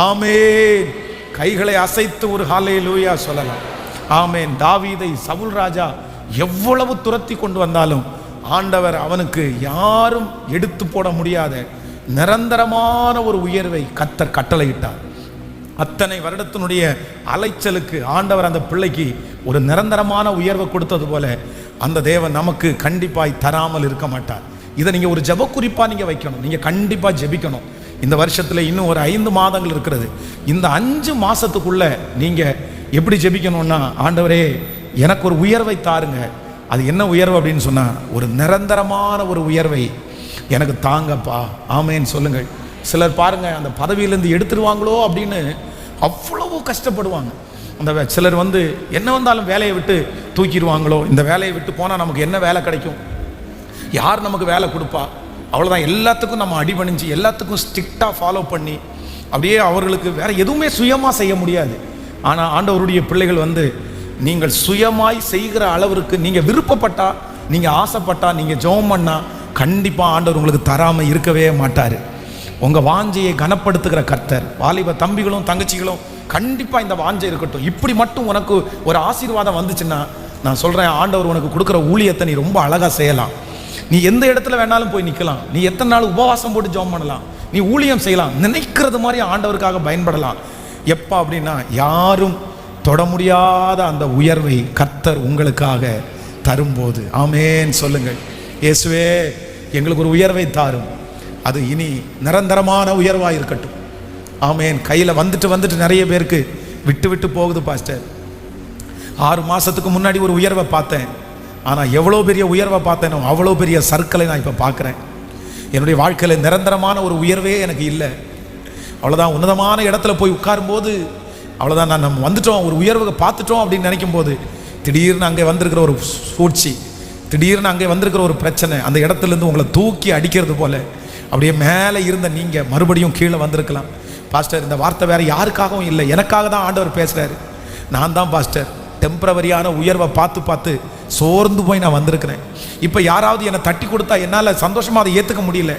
ஆமென். கைகளை அசைத்து ஒரு ஹல்லேலூயா சொல்லலாம். ஆமென். தாவீதை சவுல் ராஜா எவ்வளவு துரத்தி கொண்டு வந்தாலும் ஆண்டவர் அவனுக்கு யாரும் எடுத்து போட முடியாத நிரந்தரமான ஒரு உயர்வை கர்த்தர் கட்டளையிட்டார். அத்தனை வருடத்தினுடைய அலைச்சலுக்கு ஆண்டவர் அந்த பிள்ளைக்கு ஒரு நிரந்தரமான உயர்வை கொடுத்தது போல அந்த தேவன் நமக்கு கண்டிப்பாய் தராமல் இருக்க மாட்டார். இதை நீங்கள் ஒரு ஜெப குறிப்பாக நீங்கள் வைக்கணும், நீங்கள் கண்டிப்பாக ஜெபிக்கணும். இந்த வருஷத்தில் இன்னும் ஒரு 5 மாதங்கள் இருக்கிறது. இந்த 5 மாதத்துக்குள்ள நீங்கள் எப்படி ஜெபிக்கணும்னா, ஆண்டவரே எனக்கு ஒரு உயர்வை தாருங்க. அது என்ன உயர்வு அப்படின்னு சொன்னால், ஒரு நிரந்தரமான ஒரு உயர்வை எனக்கு தாங்கப்பா. ஆமேன்னு சொல்லுங்கள். சிலர் பாருங்க, அந்த பதவியிலேருந்து எடுத்துருவாங்களோ அப்படின்னு அவ்வளவு கஷ்டப்படுவாங்க. அந்த சிலர் என்ன வந்தாலும் வேலையை விட்டு தூக்கிடுவாங்களோ, இந்த வேலையை விட்டு போனால் நமக்கு என்ன வேலை கிடைக்கும், யார் நமக்கு வேலை கொடுப்பா, அவ்வளோதான். எல்லாத்துக்கும் நம்ம அடிபணிஞ்சு எல்லாத்துக்கும் ஸ்ட்ரிக்டாக ஃபாலோ பண்ணி அப்படியே அவர்களுக்கு வேற எதுவுமே சுயமாக செய்ய முடியாது. ஆனால் ஆண்டவருடைய பிள்ளைகள் நீங்கள் சுயமாய் செய்கிற அளவிற்கு நீங்கள் விருப்பப்பட்டா, நீங்கள் ஆசைப்பட்டா, நீங்கள் ஜெபம் பண்ணா கண்டிப்பாக ஆண்டவர் உங்களுக்கு தராமல் இருக்கவே மாட்டார். உங்கள் வாஞ்சையை கனப்படுத்துகிற கர்த்தர். வாலிப தம்பிகளும் தங்கச்சிகளும் கண்டிப்பாக இந்த வாஞ்சை இருக்கட்டும். இப்படி மட்டும் உனக்கு ஒரு ஆசீர்வாதம் வந்துச்சுன்னா நான் சொல்கிறேன், ஆண்டவர் உனக்கு கொடுக்குற ஊழியத்தை நீ ரொம்ப அழகாக செய்யலாம். நீ எந்த இடத்துல வேணாலும் போய் நிற்கலாம், நீ எத்தனை நாள் உபவாசம் போட்டு ஜெபம் பண்ணலாம், நீ ஊழியம் செய்யலாம், நினைக்கிறது மாதிரி ஆண்டவருக்காக பயன்படலாம். எப்போ அப்படின்னா, யாரும் தொட முடியாத அந்த உயர்வை கர்த்தர் உங்களுக்காக தரும்போது. ஆமேன் சொல்லுங்கள். இயேசுவே எங்களுக்கு ஒரு உயர்வை தாரும், அது இனி நிரந்தரமான உயர்வாக இருக்கட்டும். ஆமேன். கையில் வந்துட்டு நிறைய பேருக்கு விட்டு போகுது பாஸ்டர். 6 மாதத்துக்கு முன்னாடி ஒரு உயர்வை பார்த்தேன், ஆனால் எவ்வளோ பெரிய உயர்வை பார்த்தேனோ அவ்வளோ பெரிய சர்க்கிளை நான் இப்போ பார்க்குறேன். என்னுடைய வாழ்க்கையில் நிரந்தரமான ஒரு உயர்வே எனக்கு இல்லை. அவ்வளோதான். உன்னதமான இடத்துல போய் உட்காரும்போது அவ்வளோதான், நம்ம வந்துட்டோம், ஒரு உயர்வை பார்த்துட்டோம் அப்படின்னு நினைக்கும் போது திடீர்னு அங்கே வந்திருக்கிற ஒரு சூழ்ச்சி, திடீர்னு அங்கே வந்திருக்கிற ஒரு பிரச்சனை அந்த இடத்துலேருந்து உங்களை தூக்கி அடிக்கிறது போல அப்படியே மேலே இருந்த நீங்கள் மறுபடியும் கீழே வந்திருக்கலாம். பாஸ்டர் இந்த வார்த்தை வேற யாருக்காகவும் இல்லை, எனக்காக தான் ஆண்டவர் பேசுறாரு. நான் தான் பாஸ்டர் டெம்பரவரியான உயர்வை பார்த்து பார்த்து சோர்ந்து போய் நான் வந்திருக்கிறேன். இப்போ யாராவது என்னை தட்டி கொடுத்தா என்னால் சந்தோஷமாக அதை ஏற்றுக்க முடியல.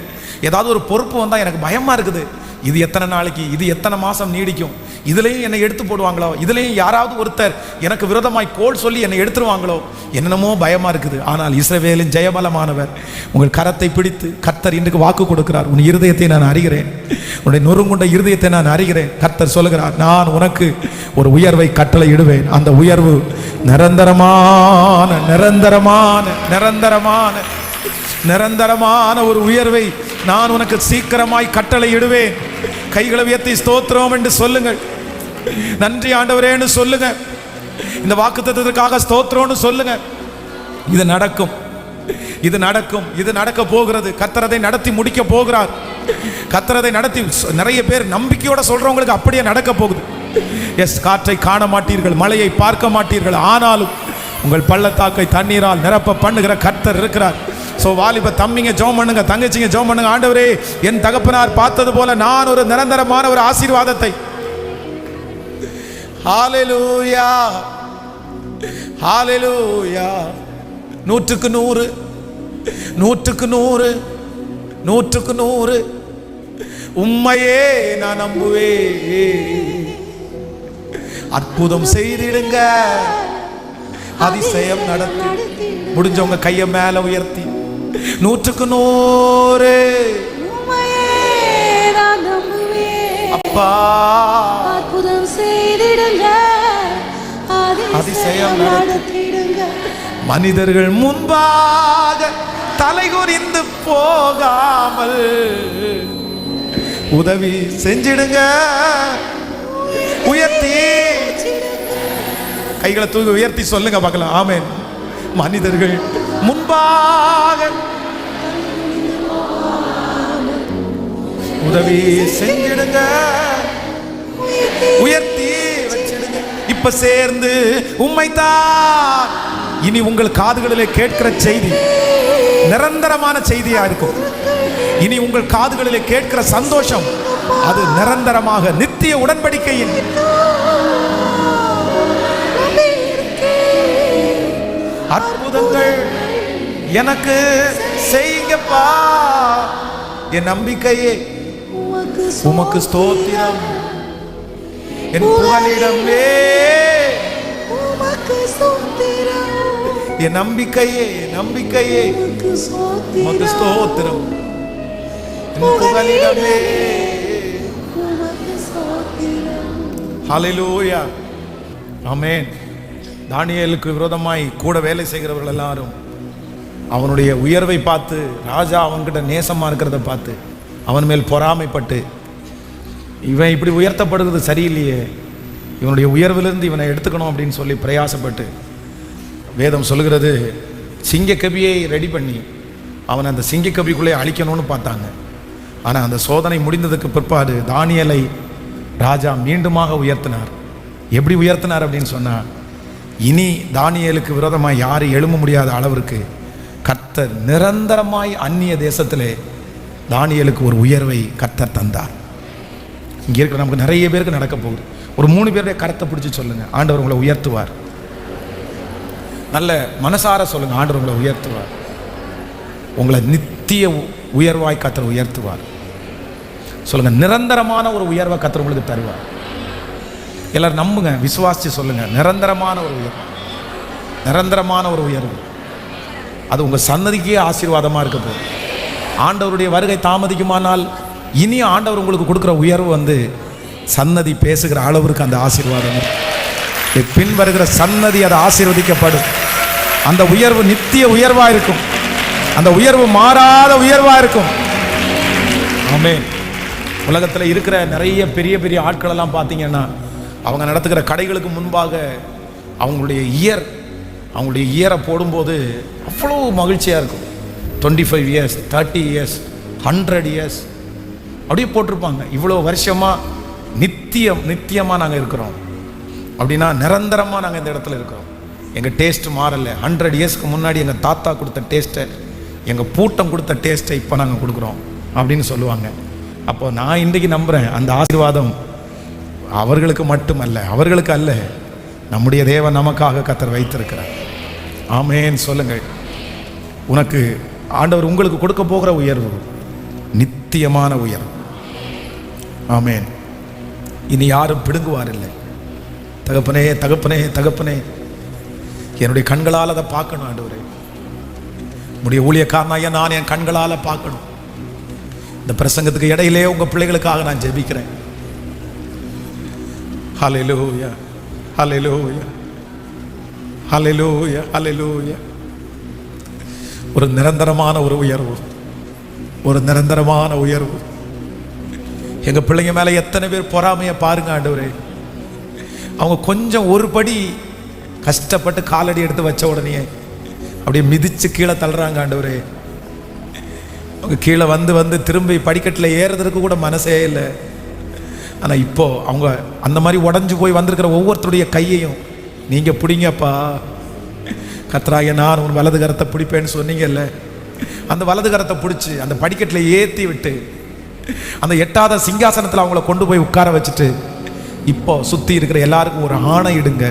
ஏதாவது ஒரு பொறுப்பு வந்தால் எனக்கு பயமாக இருக்குது. இது எத்தனை நாளைக்கு, இது எத்தனை மாதம் நீடிக்கும், இதுலேயும் என்னை எடுத்து போடுவாங்களோ, இதுலேயும் யாராவது ஒருத்தர் எனக்கு விரோதமாய் கோல் சொல்லி என்னை எடுத்துருவாங்களோ, என்னென்னமோ பயமாக இருக்குது. ஆனால் இஸ்ரவேலின் ஜெயபலமானவர் உங்கள் கரத்தை பிடித்து கர்த்தர் இன்றைக்கு வாக்கு கொடுக்கிறார். உன் இருதயத்தை நான் அறிகிறேன், உன்னுடைய நொறுங்குண்ட இருதயத்தை நான் அறிகிறேன். கர்த்தர் சொல்லுகிறார், நான் உனக்கு ஒரு உயர்வை கட்டளை இடுவேன். அந்த உயர்வு நிரந்தரமான நிரந்தரமான நிரந்தரமான நிரந்தரமான ஒரு உயர்வை நான் உனக்கு சீக்கிரமாய் கட்டளை இடுவேன். கைகளை உயர்த்தி ஸ்தோத்திரம் என்று சொல்லுங்கள். நன்றி ஆண்டவரேன்னு சொல்லுங்க. இந்த வாக்குத்தத்தத்திற்காக ஸ்தோத்திரம்னு சொல்லுங்க. இது நடக்கும், இது நடக்கும், இது நடக்க போகிறது. கர்த்தர் அதை நடத்தி முடிக்க போகிறார். கர்த்தர் அதை நடத்தி, நிறைய பேர் நம்பிக்கையோட சொல்றவங்களுக்கு அப்படியே நடக்க போகுது. எஸ், காற்றை காண மாட்டீர்கள், மழையை பார்க்க மாட்டீர்கள், ஆனாலும் உங்கள் பள்ளத்தாக்கை தண்ணீரால் நிரப்ப பண்ணுகிற கர்த்தர் இருக்கிறார். ஸோ வாலிப தம்பிங்க ஜெபம் பண்ணுங்க, தங்கச்சிங்க ஜெபம் பண்ணுங்க. ஆண்டவரே, என் தகப்பனார் பார்த்தது போல நான் ஒரு நிரந்தரமான ஒரு ஆசீர்வாதத்தை, ஹalleluya ஹalleluya, 100க்கு 100 100க்கு 100 100க்கு 100 உம்மையே நான் நம்புவேன். அற்புதம் செய்திடுங்க, அதிசயம் நடத்தி. முடிஞ்சவங்க கையை மேல உயர்த்தி 100க்கு 100 அப்பா அற்புதம் செய்திடுங்க, அதிசயம் நடத்திடுங்க. மனிதர்கள் முன்பாக தலைகுனிந்து போகாமல் உதவி செஞ்சிடுங்க. உயர்த்தி கைகளை தூக்கி உயர்த்தி சொல்லுங்க பார்க்கலாம். ஆமென். மனிதர்கள் முன்பாக உதவி செஞ்சிடுங்க, உயர்த்தி வச்சிடுங்க. இப்ப சேர்ந்து உம்மைத்தான். இனி உங்கள் காதுகளிலே கேட்கிற செய்தி நிரந்தரமான செய்தியா இருக்கும். இனி உங்கள் காதுகளிலே கேட்கிற சந்தோஷம் அது நிரந்தரமாக நித்திய உடன்படிக்கையின் அற்புதங்கள் எனக்கு செய்யுங்கப்பா. என் நம்பிக்கையே உமக்கு ஸ்தோத்திரம், என் புகலிடமே என் நம்பிக்கையே நம்பிக்கையே உமக்கு ஸ்தோத்திரம், என் புகலிடமே. ஹல்லேலூயா, ஆமென். தானியேலுக்கு விரோதமாய் கூட வேலை செய்கிறவர்கள் எல்லாரும் அவனுடைய உயர்வை பார்த்து, ராஜா அவன்கிட்ட நேசமாக இருக்கிறத பார்த்து அவன் மேல் பொறாமைப்பட்டு, இவன் இப்படி உயர்த்தப்படுகிறது சரியில்லையே, இவனுடைய உயர்விலிருந்து இவனை எடுத்துக்கணும் அப்படின்னு சொல்லி பிரயாசப்பட்டு, வேதம் சொல்லுகிறது, சிங்கக்கபியை ரெடி பண்ணி அவனை அந்த சிங்கக்கபிக்குள்ளே அழிக்கணும்னு பார்த்தாங்க. ஆனால் அந்த சோதனை முடிந்ததுக்கு பிற்பாடு தானியேலை ராஜா மீண்டுமாக உயர்த்தினார். எப்படி உயர்த்தினார் அப்படின்னு சொன்னால், இனி தானியேலுக்கு விரோதமாய் யாரும் எழும்ப முடியாத அளவிற்கு கர்த்தர் நிரந்தரமாய் அந்நிய தேசத்திலே தானியேலுக்கு ஒரு உயர்வை கர்த்தர் தந்தார். இங்கே இருக்கிற நமக்கு நிறைய பேருக்கு நடக்க போகுது. ஒரு 3 பேருடைய கரத்தை பிடிச்சி சொல்லுங்க, ஆண்டவர் உங்களை உயர்த்துவார். நல்ல மனசார சொல்லுங்க, ஆண்டவர் உங்களை உயர்த்துவார். உங்களை நித்திய உயர்வாய் கர்த்தர் உயர்த்துவார். சொல்லுங்க, நிரந்தரமான ஒரு உயர்வை கர்த்தர் உங்களுக்கு தருவார். எல்லாரும் நம்புங்க, விசுவாசிச்சு சொல்லுங்க, நிரந்தரமான ஒரு உயர்வு, நிரந்தரமான ஒரு உயர்வு. அது உங்கள் சன்னதிக்கே ஆசீர்வாதமாக இருக்க போகுது. ஆண்டவருடைய வருகை தாமதிக்குமானால் இனி ஆண்டவர் உங்களுக்கு கொடுக்குற உயர்வு சன்னதி பேசுகிற அளவிற்கு அந்த ஆசீர்வாதம் பின் வருகிற சன்னதி அது ஆசீர்வதிக்கப்படும். அந்த உயர்வு நித்திய உயர்வாக இருக்கும். அந்த உயர்வு மாறாத உயர்வாக இருக்கும். ஆமென். உலகத்தில் இருக்கிற நிறைய பெரிய பெரிய ஆட்களெல்லாம் பார்த்தீங்கன்னா, அவங்க நடத்துகிற கடைகளுக்கு முன்பாக அவங்களுடைய இயரை போடும்போது அவ்வளோ மகிழ்ச்சியாக இருக்கும். 25 இயர்ஸ், 30 இயர்ஸ், 100 இயர்ஸ் அப்படியே போட்டிருப்பாங்க. இவ்வளோ வருஷமாக நித்தியமாக நாங்கள் இருக்கிறோம் அப்படின்னா, நிரந்தரமாக நாங்கள் இந்த இடத்துல இருக்கிறோம். எங்கள் டேஸ்ட் மாறலை. 100 இயர்ஸ்க்கு முன்னாடி எங்கள் தாத்தா கொடுத்த டேஸ்ட்டை, எங்கள் பூட்டம் கொடுத்த டேஸ்ட்டை இப்போ நாங்கள் கொடுக்குறோம் அப்படின்னு சொல்லுவாங்க. அப்போ நான் இன்றைக்கு நம்புகிறேன், அந்த ஆசீர்வாதம் அவர்களுக்கு மட்டுமல்ல, அவர்களுக்கு அல்ல, நம்முடைய தேவன் நமக்காக கர்த்தர் வைத்திருக்கிறார். ஆமேன் சொல்லுங்கள். உனக்கு ஆண்டவர் உங்களுக்கு கொடுக்க போகிற உயர்வு நித்தியமான உயர்வு. ஆமேன். இனி யாரும் பிடுங்குவார் இல்லை. தகப்பனே தகப்பனே தகப்பனே, என்னுடைய கண்களால் அதை பார்க்கணும் ஆண்டவரே. உடைய ஊழியக்காரனாய நான் என் கண்களால் பார்க்கணும். இந்த பிரசங்கத்துக்கு இடையிலே உங்க பிள்ளைகளுக்காக நான் ஜெபிக்கிறேன். ஹல்லேலூயா ஹல்லேலூயா ஹல்லேலூயா ஹல்லேலூயா. ஒரு நிரந்தரமான ஒரு உயர்வு, ஒரு நிரந்தரமான உயர்வு. எங்க பிள்ளைங்க மேல எத்தனை பேர் பொறாமையை பாருங்க ஆண்டவரே. அவங்க கொஞ்சம் ஒரு படி கஷ்டப்பட்டு காலடி எடுத்து வச்ச உடனே அப்படியே மிதிச்சு கீழே தள்ளுறாங்க ஆண்டவரே. அவங்க கீழே வந்து வந்து திரும்பி படிக்கட்டில் ஏறுறதுக்கு கூட மனசே இல்லை. ஆனால் இப்போ அவங்க அந்த மாதிரி உடஞ்சு போய் வந்திருக்கிற ஒவ்வொருத்தருடைய கையையும் நீங்கள் பிடிங்கப்பா. கர்த்தராகிய நான் உன் வலது கரத்தை பிடிப்பேன்னு சொன்னீங்கல்ல, அந்த வலது கரத்தை பிடிச்சி அந்த படிக்கட்டில் ஏற்றி விட்டு அந்த எட்டாத சிங்காசனத்தில் அவங்கள கொண்டு போய் உட்கார வச்சுட்டு, இப்போ சுற்றி இருக்கிற எல்லாருக்கும் ஒரு ஆணை இடுங்க.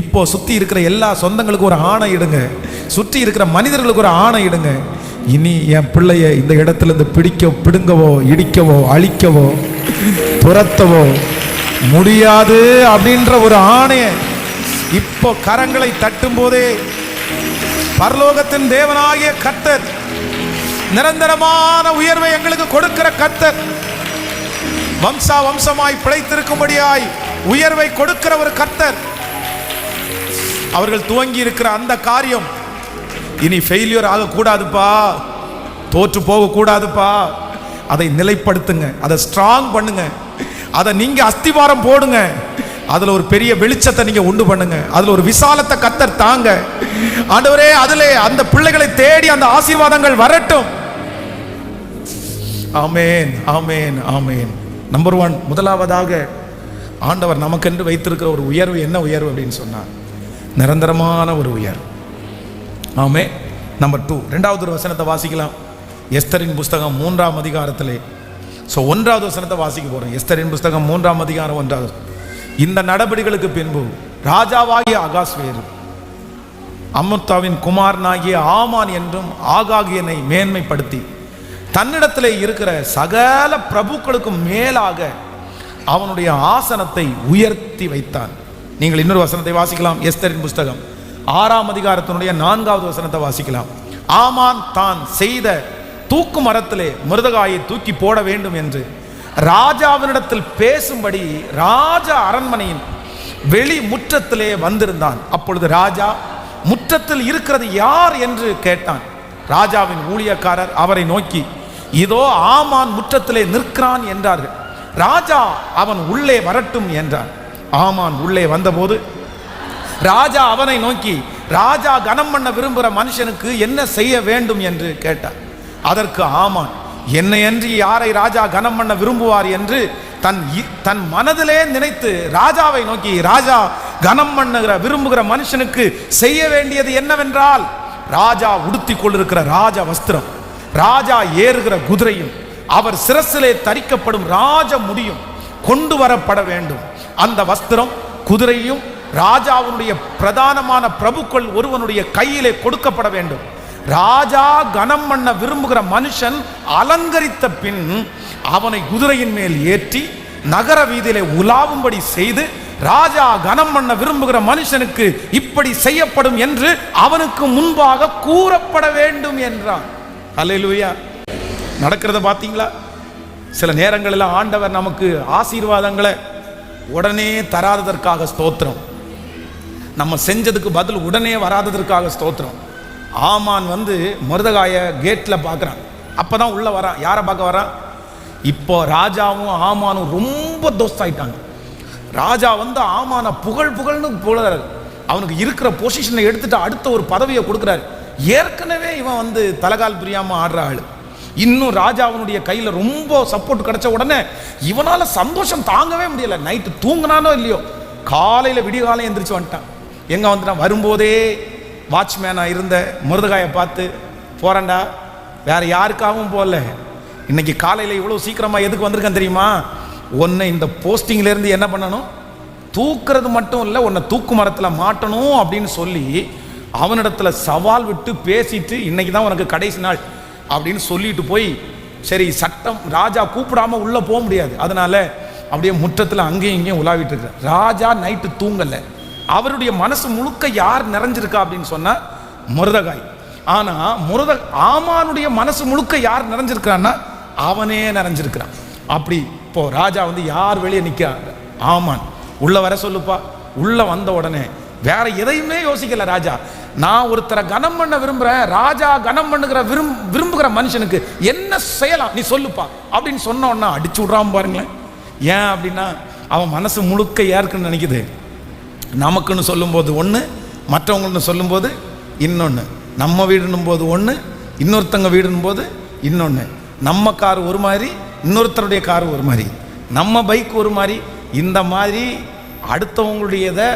இப்போ சுற்றி இருக்கிற எல்லா சொந்தங்களுக்கும் ஒரு ஆணை இடுங்க. சுற்றி இருக்கிற மனிதர்களுக்கு ஒரு ஆணை இடுங்க. இனி என் பிள்ளைய இந்த இடத்துல இருந்து பிடுங்கவோ இடிக்கவோ அழிக்கவோ துரத்தவோ முடியாது அப்படின்ற ஒரு ஆணைய இப்போ கரங்களை தட்டும் போதே பரலோகத்தின் தேவனாகிய கர்த்தர், நிரந்தரமான உயர்வை எங்களுக்கு கொடுக்கிற கர்த்தர், வம்சா வம்சமாய் பிழைத்திருக்கும்படியாய் உயர்வை கொடுக்கிற ஒரு கர்த்தர், அவர்கள் துவங்கி இருக்கிற அந்த காரியம் இனி ஃபெயிலியர் ஆகக்கூடாதுப்பா, தோற்று போகக்கூடாதுப்பா. அதை நிலைப்படுத்துங்க, அதை ஸ்ட்ராங் பண்ணுங்க, அதை நீங்க அஸ்திவாரம் போடுங்க. அதுல ஒரு பெரிய வெளிச்சத்தை நீங்க உண்டு பண்ணுங்க. அதுல ஒரு விசாலத்தை கர்த்தர் தாங்க ஆண்டவரே. அதுல அந்த பிள்ளைகளை தேடி அந்த ஆசீர்வாதங்கள் வரட்டும். ஆமேன் ஆமேன் ஆமேன். நம்பர் 1, முதலாவதாக ஆண்டவர் நமக்கென்று வைத்திருக்கிற ஒரு உயர்வு என்ன உயர்வு அப்படின்னு சொன்னார்? நிரந்தரமான ஒரு உயர்வு. ஆமே. நம்பர் 2, இரண்டாவது ஒரு வசனத்தை வாசிக்கலாம். எஸ்தரின் புஸ்தகம் 3ஆம் அதிகாரத்திலே 1வது வசனத்தை வாசிக்க போறேன். எஸ்தரின் புஸ்தகம் 3ஆம் அதிகாரம் 1வது. இந்த நடபடிகளுக்கு பின்பு ராஜாவாகிய அகாஸ்வேரு அம்முத்தாவின் குமாரனாகிய ஆமான் என்றும் ஆகாகியனை மேன்மைப்படுத்தி தன்னிடத்திலே இருக்கிற சகல பிரபுக்களுக்கு மேலாக அவனுடைய ஆசனத்தை உயர்த்தி வைத்தான். நீங்கள் இன்னொரு வசனத்தை வாசிக்கலாம். எஸ்தரின் புஸ்தகம் 6ஆம் அதிகாரத்தினுடைய 4வது வசனத்தை வாசிக்கலாம். ஆமான் தான் செய்த தூக்கு மரத்திலே மொர்தெகாயை தூக்கி போட வேண்டும் என்று ராஜாவினிடத்தில் பேசும்படி ராஜா அரண்மனையின் வெளி முற்றத்திலே வந்திருந்தான். அப்பொழுது ராஜா முற்றத்தில் இருக்கிறது யார் என்று கேட்டான். ராஜாவின் ஊழியக்காரர் அவரை நோக்கி, இதோ ஆமான் முற்றத்திலே நிற்கிறான் என்றார்கள். ராஜா அவன் உள்ளே வரட்டும் என்றான். ஆமான் உள்ளே வந்தபோது ராஜா அவனை நோக்கி, ராஜா கனம் பண்ண விரும்புகிற மனுஷனுக்கு என்ன செய்ய வேண்டும் என்று கேட்டார். அதற்கு ஆமான், என்னை அன்றி யாரை ராஜா கனம் பண்ண விரும்புவார் என்று தன் மனதிலே நினைத்து ராஜாவை நோக்கி, ராஜா கனம் பண்ணுகிற விரும்புகிற மனுஷனுக்கு செய்ய வேண்டியது என்னவென்றால், ராஜா உடுத்தி கொண்டிருக்கிற ராஜ வஸ்திரம், ராஜா ஏறுகிற குதிரையும் அவர் சிரசிலே தரிக்கப்படும் ராஜ முடியும் கொண்டு வரப்பட வேண்டும். அந்த வஸ்திரம் குதிரையும் ராஜாவுடைய பிரதானமான பிரபுக்கள் ஒருவனுடைய கையிலே கொடுக்கப்பட வேண்டும். ராஜா கனம் பண்ண விரும்புகிற மனுஷன் அலங்கரித்த பின் அவனை குதிரையின் மேல் ஏற்றி நகர வீதியிலே உலாவும்படி செய்து, ராஜா கனம் பண்ண விரும்புகிற மனுஷனுக்கு இப்படி செய்யப்படும் என்று அவனுக்கு முன்பாக கூறப்பட வேண்டும் என்றான். அல்லேலூயா. நடக்கிறத பார்த்தீங்களா? சில நேரங்களில் ஆண்டவர் நமக்கு ஆசீர்வாதங்களை உடனே தராததற்காக ஸ்தோத்திரம், நம்ம செஞ்சதுக்கு பதில் உடனே வராததற்காக ஸ்தோத்திரம். ஆமான் வந்து மொர்தெகாயை கேட்டில் பார்க்குறான். அப்போ தான் உள்ளே வரான். யாரை பார்க்க வரான்? இப்போ ராஜாவும் ஆமானும் ரொம்ப தோஸ்தாயிட்டாங்க. ராஜா வந்து ஆமான புகழ்னு புகழறாரு. அவனுக்கு இருக்கிற பொசிஷனை எடுத்துட்டு அடுத்த ஒரு பதவியை கொடுக்குறாரு. ஏற்கனவே இவன் வந்து தலகால் பிரியாமல் ஆடுற ஆள். இன்னும் ராஜாவனுடைய கையில் ரொம்ப சப்போர்ட் கிடைச்ச உடனே இவனால் சந்தோஷம் தாங்கவே முடியலை. நைட்டு தூங்கினானோ இல்லையோ, காலையில் விடிய காலையில் எந்திரிச்சு வந்துட்டான். எங்கே வந்துட்டான்? வரும்போதே வாட்ச்மேனாக இருந்த மொர்தெகாயை பார்த்து, போகிறேன்டா, வேறு யாருக்காகவும் போகல, இன்னைக்கு காலையில் இவ்வளோ சீக்கிரமாக எதுக்கு வந்திருக்கேன் தெரியுமா? உன்னை இந்த போஸ்டிங்லேருந்து என்ன பண்ணணும், தூக்குறது மட்டும் இல்லை, உன்னை தூக்கு மரத்தில் மாட்டணும் அப்படின்னு சொல்லி அவனிடத்துல சவால் விட்டு பேசிட்டு இன்னைக்கு தான் உனக்கு கடைசி நாள் அப்படின்னு சொல்லிட்டு போய், சரி சட்டம் ராஜா கூப்பிடாம உள்ளே போக முடியாது, அதனால அப்படியே முற்றத்தில் அங்கேயும் இங்கேயும் உலாவிட்டு இருக்கிறார். ராஜா நைட்டு தூங்கலை. அவருடைய மனசு முழுக்க யார் நிறைஞ்சிருக்கா அப்படின்னு சொன்னால் மொர்தெகாய். ஆனால் ஆமானுடைய மனசு முழுக்க யார் நிறைஞ்சிருக்கிறான்னா அவனே நிறைஞ்சிருக்கிறான். அப்படி இப்போ ராஜா யார் வெளியே நிற்கிறார், ஆமான் உள்ள வர சொல்லுப்பா. உள்ள வந்த உடனே வேற எதையுமே யோசிக்கல ராஜா. நான் ஒருத்தரை கனம் பண்ண விரும்புகிறேன், ராஜா கனம் பண்ணுகிற விரும்புகிற மனுஷனுக்கு என்ன செய்யலாம் நீ சொல்லுப்பா அப்படின்னு சொன்ன உடனே அடிச்சு விட்றாம பாருங்களேன். ஏன் அப்படின்னா அவன் மனசு முழுக்க யாருக்குன்னு நினைக்குது, நமக்குன்னு சொல்லும்போது ஒன்று, மற்றவங்கன்னு சொல்லும்போது இன்னொன்று, நம்ம வீடுன்னும் போது ஒன்று, இன்னொருத்தங்க வீடுன்னும் போது இன்னொன்று, நம்ம கார் ஒரு மாதிரி, இன்னொருத்தருடைய கார் ஒரு மாதிரி, நம்ம பைக் ஒரு மாதிரி, இந்த மாதிரி அடுத்தவங்களுடையதை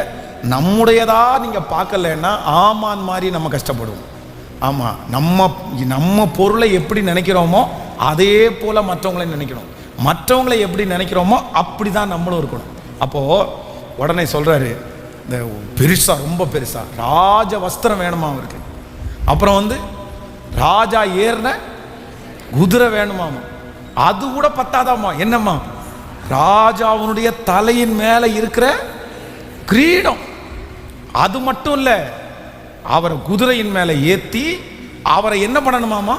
நம்முடையதா நீங்கள் பார்க்கலன்னா ஆமான் மாதிரி நம்ம கஷ்டப்படுவோம். ஆமாம், நம்ம பொருளை எப்படி நினைக்கிறோமோ அதே போல் மற்றவங்களை நினைக்கணும், மற்றவங்களை எப்படி நினைக்கிறோமோ அப்படி தான் நம்மளும் இருக்கணும். அப்போது உடனே சொல்கிறாரு, இந்த பெருசாக ரொம்ப பெருசாக ராஜ வஸ்திரம் வேணுமா அவருக்கு, அப்புறம் ராஜா ஏறின குதிரை வேணுமாமா, அது கூட பத்தாதாமா, என்னம்மா ராஜாவுடைய தலையின் மேலே இருக்கிற கிரீடம், அது மட்டும் இல்லை அவரை குதிரையின் மேலே ஏற்றி அவரை என்ன பண்ணணுமாமா,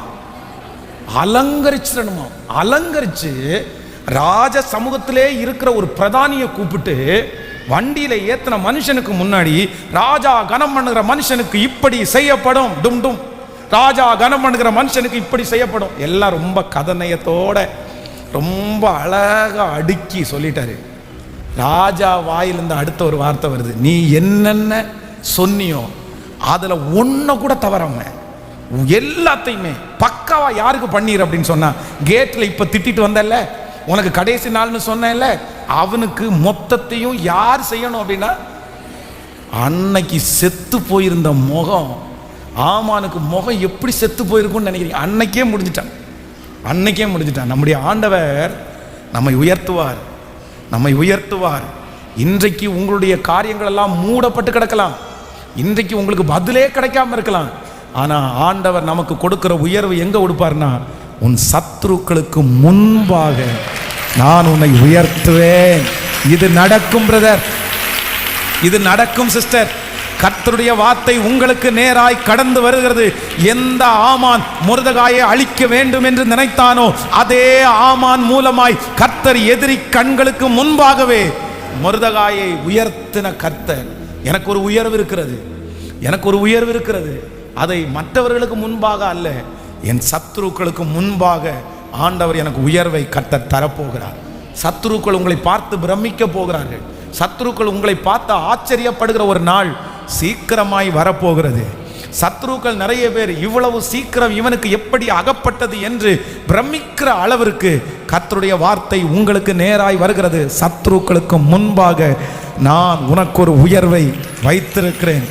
அலங்கரிச்சிடணுமா. அலங்கரிச்சு ராஜ சமூகத்திலே இருக்கிற ஒரு பிரதானியை கூப்பிட்டு வண்டியில ஏத்தின மனுஷனுக்கு முன்னாடி, ராஜா கனம் பண்ணுகிற மனுஷனுக்கு இப்படி செய்யப்படும், டும் டும், ராஜா கனம் பண்ணுகிற மனுஷனுக்கு இப்படி செய்யப்படும், எல்லாம் ரொம்ப கதநயத்தோட ரொம்ப அழகா அடுக்கி சொல்லிட்டாரு. ராஜா வாயிலிருந்து அடுத்த ஒரு வார்த்தை வருது, நீ என்னென்ன சொன்னியோ அதுல ஒன்ன கூட தவறாம எல்லாத்தையுமே பக்காவா யாருக்கு பண்ணீர் அப்படின்னு சொன்னா, கேட்ல இப்ப திட்டிட்டு வந்தல்ல, உனக்கு கடைசி நாள்னு சொன்னேன்ல, அவனுக்கு மொத்தத்தையும் யார் செய்யணும் அப்படின்னா, அன்னைக்கு செத்து போயிருந்த முகம், ஆமானுக்கு முகம் எப்படி செத்து போயிருக்கும்னு நினைக்கிறீங்க? அன்னைக்கே முடிஞ்சிட்டான், அன்னைக்கே முடிஞ்சிட்டான். நம்முடைய ஆண்டவர் நம்மை உயர்த்துவார், நம்மை உயர்த்துவார். இன்றைக்கு உங்களுடைய காரியங்கள் எல்லாம் மூடப்பட்டு கிடக்கலாம், இன்றைக்கு உங்களுக்கு பதிலே கிடைக்காம இருக்கலாம். ஆனா ஆண்டவர் நமக்கு கொடுக்கிற உயர்வு எங்க கொடுப்பார்னா, உன் சத்துருக்களுக்கு முன்பாக நான் உன்னை உயர்த்துவேன். இது நடக்கும் பிரதர், இது நடக்கும் சிஸ்டர். கர்த்தருடைய வார்த்தை உங்களுக்கு நேராய் கடந்து வருகிறது. எந்த ஆமான் மொர்தெகாயை அழிக்க வேண்டும் என்று நினைத்தானோ அதே ஆமான் மூலமாய் கர்த்தர் எதிரி கண்களுக்கு முன்பாகவே மொர்தெகாயை உயர்த்தின கர்த்தர். எனக்கு ஒரு உயர்வு இருக்கிறது, எனக்கு ஒரு உயர்வு இருக்கிறது. அதை மற்றவர்களுக்கு முன்பாக அல்ல, என் சத்துருக்களுக்கு முன்பாக ஆண்டவர் எனக்கு உயர்வை கர்த்தர் தரப்போகிறார். சத்துருக்கள் உங்களை பார்த்து பிரமிக்க போகிறார்கள், சத்துருக்கள் உங்களை பார்த்து ஆச்சரியப்படுகிற ஒரு நாள் சீக்கிரமாய் வரப்போகிறது. சத்ருக்கள் நிறைய பேர் இவ்வளவு சீக்கிரம் இவனுக்கு எப்படி அகப்பட்டது என்று பிரமிக்கிற அளவிற்கு கர்த்தருடைய வார்த்தை உங்களுக்கு நேராய் வருகிறது. சத்ருக்களுக்கு முன்பாக நான் உனக்கு ஒரு உயர்வை வைத்திருக்கிறேன்.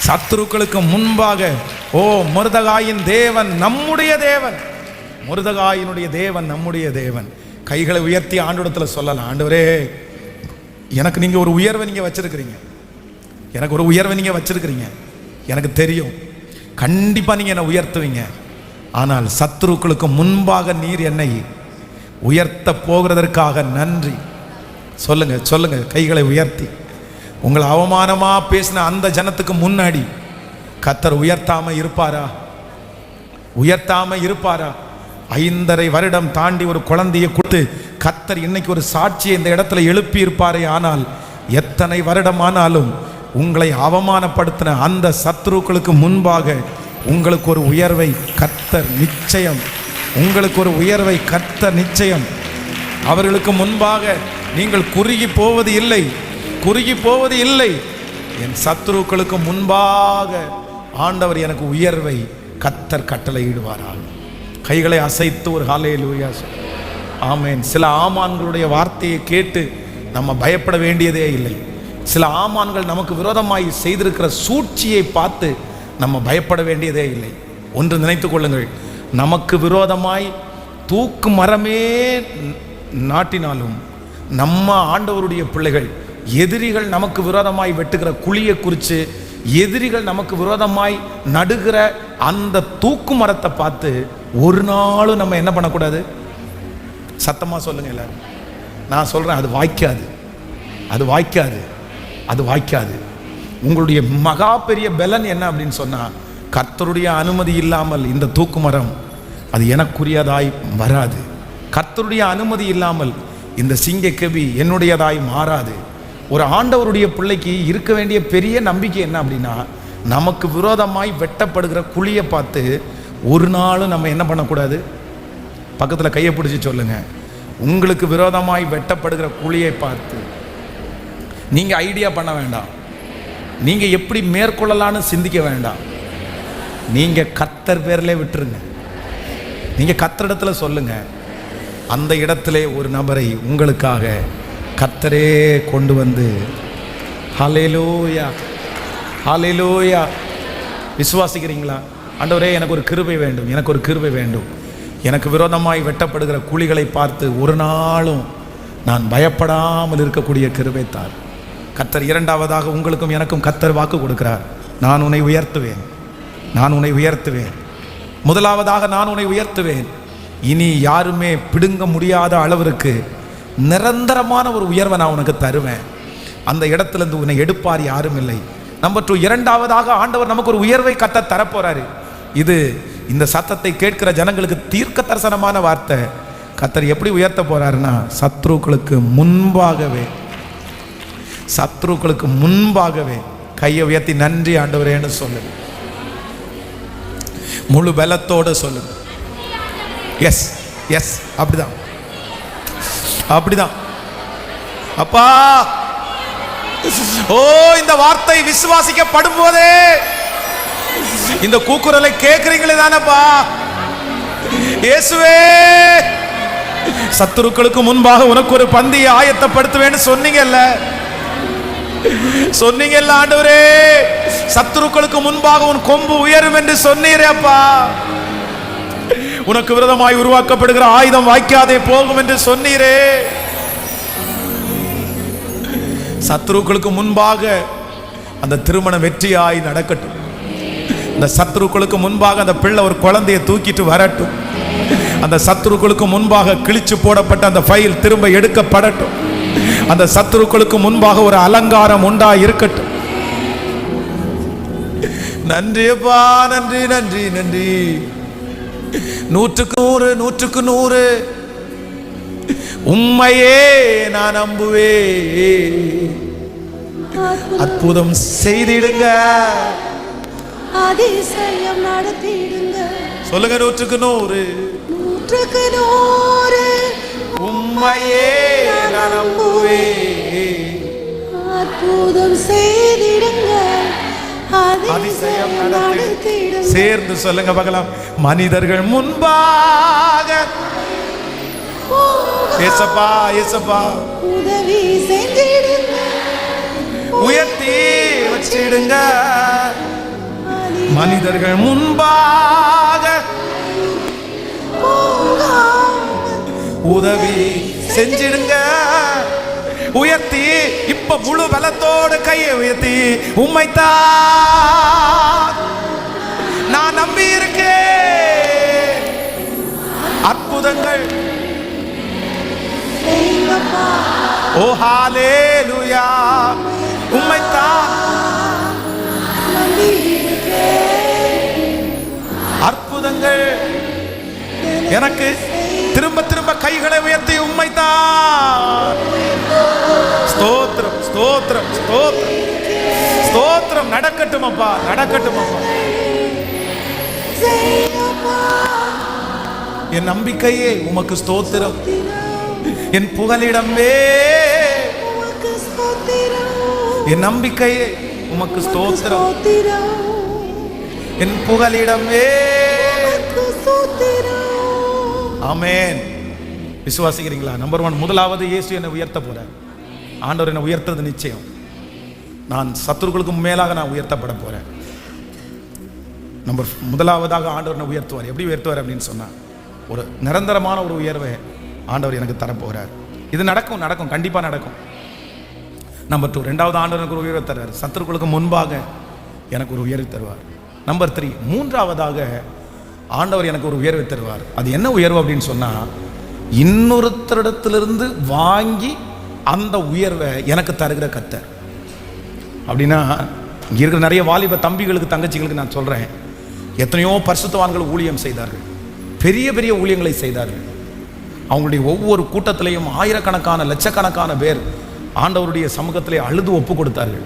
சத்ருக்களுக்கு முன்பாக, ஓ மொர்தெகாயின் தேவன் நம்முடைய தேவன், மொர்தெகாயினுடைய தேவன் நம்முடைய தேவன். கைகளை உயர்த்தி ஆண்டவரிடத்தில் சொல்லலாம், ஆண்டவரே எனக்கு நீங்க ஒரு உயர்வை நீங்க வச்சிருக்கிறீங்க, எனக்கு ஒரு உயர்வை நீங்க வச்சிருக்கிறீங்க, எனக்கு தெரியும் கண்டிப்பா நீங்க என்னை உயர்த்துவீங்க. ஆனால் சத்துருக்களுக்கு முன்பாக நீர் என்னை உயர்த்த போகிறதற்காக நன்றி. சொல்லுங்க சொல்லுங்க, கைகளை உயர்த்தி. உங்களை அவமானமா பேசின அந்த ஜனத்துக்கு முன்னாடி கர்த்தர் உயர்த்தாம இருப்பாரா? உயர்த்தாம இருப்பாரா? 5.5 வருடம் தாண்டி ஒரு குழந்தையை கொடுத்து கர்த்தர் இன்னைக்கு ஒரு சாட்சியை இந்த இடத்துல எழுப்பி இருப்பாரே. ஆனால் எத்தனை வருடம் ஆனாலும் உங்களை அவமானப்படுத்தின அந்த சத்துருக்களுக்கு முன்பாக உங்களுக்கு ஒரு உயர்வை கர்த்தர் நிச்சயம், உங்களுக்கு ஒரு உயர்வை கர்த்தர் நிச்சயம். அவர்களுக்கு முன்பாக நீங்கள் குறுகி போவது இல்லை, குறுகி போவது இல்லை. என் சத்துருக்களுக்கு முன்பாக ஆண்டவர் எனக்கு உயர்வை கர்த்தர் கட்டளையிடுவாராக. கைகளை அசைத்து ஒரு ஹல்லேலூயா. ஆமென். சில ஆமான்களுடைய வார்த்தையை கேட்டு நம்ம பயப்பட வேண்டியதே இல்லை. சில ஆமான்கள் நமக்கு விரோதமாய் செய்திருக்கிற சூழ்ச்சியை பார்த்து நம்ம பயப்பட வேண்டியதே இல்லை. ஒன்று நினைத்துக் கொள்ளுங்கள், நமக்கு விரோதமாய் தூக்கு மரமே நாட்டினாலும் நம்ம ஆண்டவருடைய பிள்ளைகள் எதிரிகள் நமக்கு விரோதமாய் வெட்டுகிற குழியை குறித்து, எதிரிகள் நமக்கு விரோதமாய் நடுகிற அந்த தூக்கு மரத்தை பார்த்து ஒரு நாளும் நம்ம என்ன பண்ணக்கூடாது? சத்தமாக சொல்லுங்க எல்லாரும். நான் சொல்கிறேன், அது வாய்க்காது, அது வாய்க்காது, அது வாய்க்காது. உங்களுடைய மகா பெரிய பலன் என்ன அப்படின்னு சொன்னால், கர்த்தருடைய அனுமதி இல்லாமல் இந்த தூக்கு மரம் அது எனக்குரியதாய் வராது. கர்த்தருடைய அனுமதி இல்லாமல் இந்த சிங்கக்கெவி என்னுடையதாய் மாறாது. ஒரு ஆண்டவருடைய பிள்ளைக்கு இருக்க வேண்டிய பெரிய நம்பிக்கை என்ன அப்படின்னா, நமக்கு விரோதமாய் வெட்டப்படுகிற குழியை பார்த்து ஒரு நாளும் நம்ம என்ன பண்ணக்கூடாது? பக்கத்தில் கையை பிடிச்சி சொல்லுங்க, உங்களுக்கு விரோதமாய் வெட்டப்படுகிற குழியை பார்த்து நீங்கள் ஐடியா பண்ண வேண்டாம், நீங்கள் எப்படி மேற்கொள்ளலான்னு சிந்திக்க வேண்டாம். நீங்கள் கர்த்தர் பேர்லே விட்டுருங்க. நீங்கள் கர்த்தரிடத்துல சொல்லுங்க, அந்த இடத்திலே ஒரு நபரை உங்களுக்காக கர்த்தரே கொண்டு வந்து, ஹல்லேலூயா ஹல்லேலூயா. விசுவாசிக்கிறீங்களா? ஆண்டவரே, எனக்கு ஒரு கிருபை வேண்டும், எனக்கு ஒரு கிருபை வேண்டும். எனக்கு விரோதமாய் வெட்டப்படுகிற குழிகளை பார்த்து ஒரு நாளும் நான் பயப்படாமல் இருக்கக்கூடிய கிருபை தார். கர்த்தர் இரண்டாவதாக உங்களுக்கும் எனக்கும் கர்த்தர் வாக்கு கொடுக்கிறார். நான் உன்னை உயர்த்துவேன், நான் உன்னை உயர்த்துவேன். முதலாவதாக நான் உன்னை உயர்த்துவேன். இனி யாருமே பிடுங்க முடியாத அளவிற்கு நிரந்தரமான ஒரு உயர்வை நான் உனக்கு தருவேன். அந்த இடத்துலேருந்து உன்னை எடுப்பார் யாரும் இல்லை. நம்பர் 2, இரண்டாவதாக ஆண்டவர் நமக்கு ஒரு உயர்வை கர்த்தர் தரப்போறாரு. இது இந்த சத்தத்தை கேட்கிற ஜனங்களுக்கு தீர்க்க தரிசனமான வார்த்தை. கர்த்தர் எப்படி உயர்த்த போறாருன்னா, சத்ருக்களுக்கு முன்பாகவே, சத்ருக்களுக்கு முன்பாகவே கையை உயர்த்தி நன்றி ஆண்டவரேன்னு சொல்லு. முழு பலத்தோடு சொல்லு. எஸ் எஸ், அப்படிதான் அப்படிதான். அப்பா, ஓ, இந்த வார்த்தை விசுவாசிக்கப்படும் போதே இந்த கூக்குரலை கேட்கிறீங்களே தானப்பா? இயேசுவே, சத்துருக்களுக்கு முன்பாக உனக்கு ஒரு பந்தியை ஆயத்தப்படுத்துவேன்னு சொன்னீங்கல்ல, சொன்னீங்கல்ல ஆண்டவரே. சத்துருக்களுக்கு முன்பாக உன் கொம்பு உயரும் என்று சொன்னீரேப்பா. உனக்கு விரோதமாய் உருவாக்கப்படுகிற ஆயுதம் வாய்க்காதே போகும் என்று சொன்னீரே. சத்துருக்களுக்கு முன்பாக அந்த திருமணம் வெற்றியாய் நடக்கட்டும். அந்த சத்துருக்களுக்கு முன்பாக அந்த பிள்ளை ஒரு குழந்தையை தூக்கிட்டு வரட்டும். அந்த சத்துருக்களுக்கு முன்பாக கிழிச்சு போடப்பட்ட அந்த ஃபைல் திரும்ப எடுக்கப்படட்டும். அந்த சத்துருக்களுக்கு முன்பாக ஒரு அலங்காரம் உண்டா இருக்கட்டும். நன்றியப்பா, நன்றி நன்றி நன்றி. 100க்கு 100, 100க்கு 100 உம்மையே நான் நம்புவே. அற்புதம் செய்திடுங்க, அதிசயம் நடத்திடுங்க. சொல்லுங்க, 100க்கு 100, 100க்கு 100 உம்மையே நான் நம்புவே. அற்புதம் செய்திடுங்க, அதிசயம் நடத்திடுங்க. சேர்ந்து சொல்லுங்க பார்க்கலாம். மனிதர்கள் முன்பாக ஏசப்பா, ஏசப்பா உதவி செஞ்சிடுங்க, உயர்த்தி வச்சிடுங்க. மனிதர்கள் முன்பாக உதவி செஞ்சிடுங்க, உயர்த்தி. இப்ப முழு பலத்தோடு கையை உயர்த்தி, உம்மைத்தான் நான் நம்பி இருக்கேன். அற்புதங்கள். ஓ ஹல்லேலூயா. உம்மைத்தான் அற்புதங்கள். எனக்கு திரும்ப திரும்ப கைகளை உயர்த்தி உம்மைத்தான். ஸ்தோத்திரம் ஸ்தோத்திரம் ஸ்தோத்திரம் ஸ்தோத்திரம். நடக்கட்டும் அப்பா, நடக்கட்டும் அப்பா. என் நம்பிக்கையே உமக்கு ஸ்தோத்திரம், என் புகலிடமே. என் நம்பிக்கையே உமக்கு ஸ்தோத்திரம், என் புகலிடமே. ஆமென். விசுவாசிக்கிறீங்களா? நம்பர் 1, முதலாவது இயேசு என்னை உயர்த்த போறார். ஆண்டவர் என்னை உயர்த்தது நிச்சயம். நான் சத்துருக்களுக்கு மேலாக நான் உயர்த்தப்பட போறேன். முதலாவதாக ஆண்டவர் என்னை உயர்த்துவார். எப்படி உயர்த்துவார் அப்படின்னு சொன்னா, ஒரு நிரந்தரமான ஒரு உயர்வை ஆண்டவர் எனக்கு தரப்போகிறார். இது நடக்கும், நடக்கும், கண்டிப்பாக நடக்கும். நம்பர் 2, 2வது ஆண்டவர் எனக்கு ஒரு உயர்வை தருவார். சத்துருக்களுக்கு முன்பாக எனக்கு ஒரு உயர்வை தருவார். நம்பர் 3, 3ஆவதாக ஆண்டவர் எனக்கு ஒரு உயர்வை தருவார். அது என்ன உயர்வு அப்படின்னு சொன்னால், இன்னொருத்தரிடத்திலிருந்து வாங்கி அந்த உயர்வை எனக்கு தருகிற கர்த்தர். அப்படின்னா இங்கே இருக்கிற நிறைய வாலிப தம்பிகளுக்கு தங்கச்சிகளுக்கு நான் சொல்கிறேன், எத்தனையோ பரிசுத்தவான்கள் ஊழியம் செய்தார்கள், பெரிய பெரிய ஊழியங்களை செய்தார்கள். அவங்களுடைய ஒவ்வொரு கூட்டத்திலையும் ஆயிரக்கணக்கான லட்சக்கணக்கான பேர் ஆண்டவருடைய சமூகத்திலே அழுது ஒப்பு கொடுத்தார்கள்.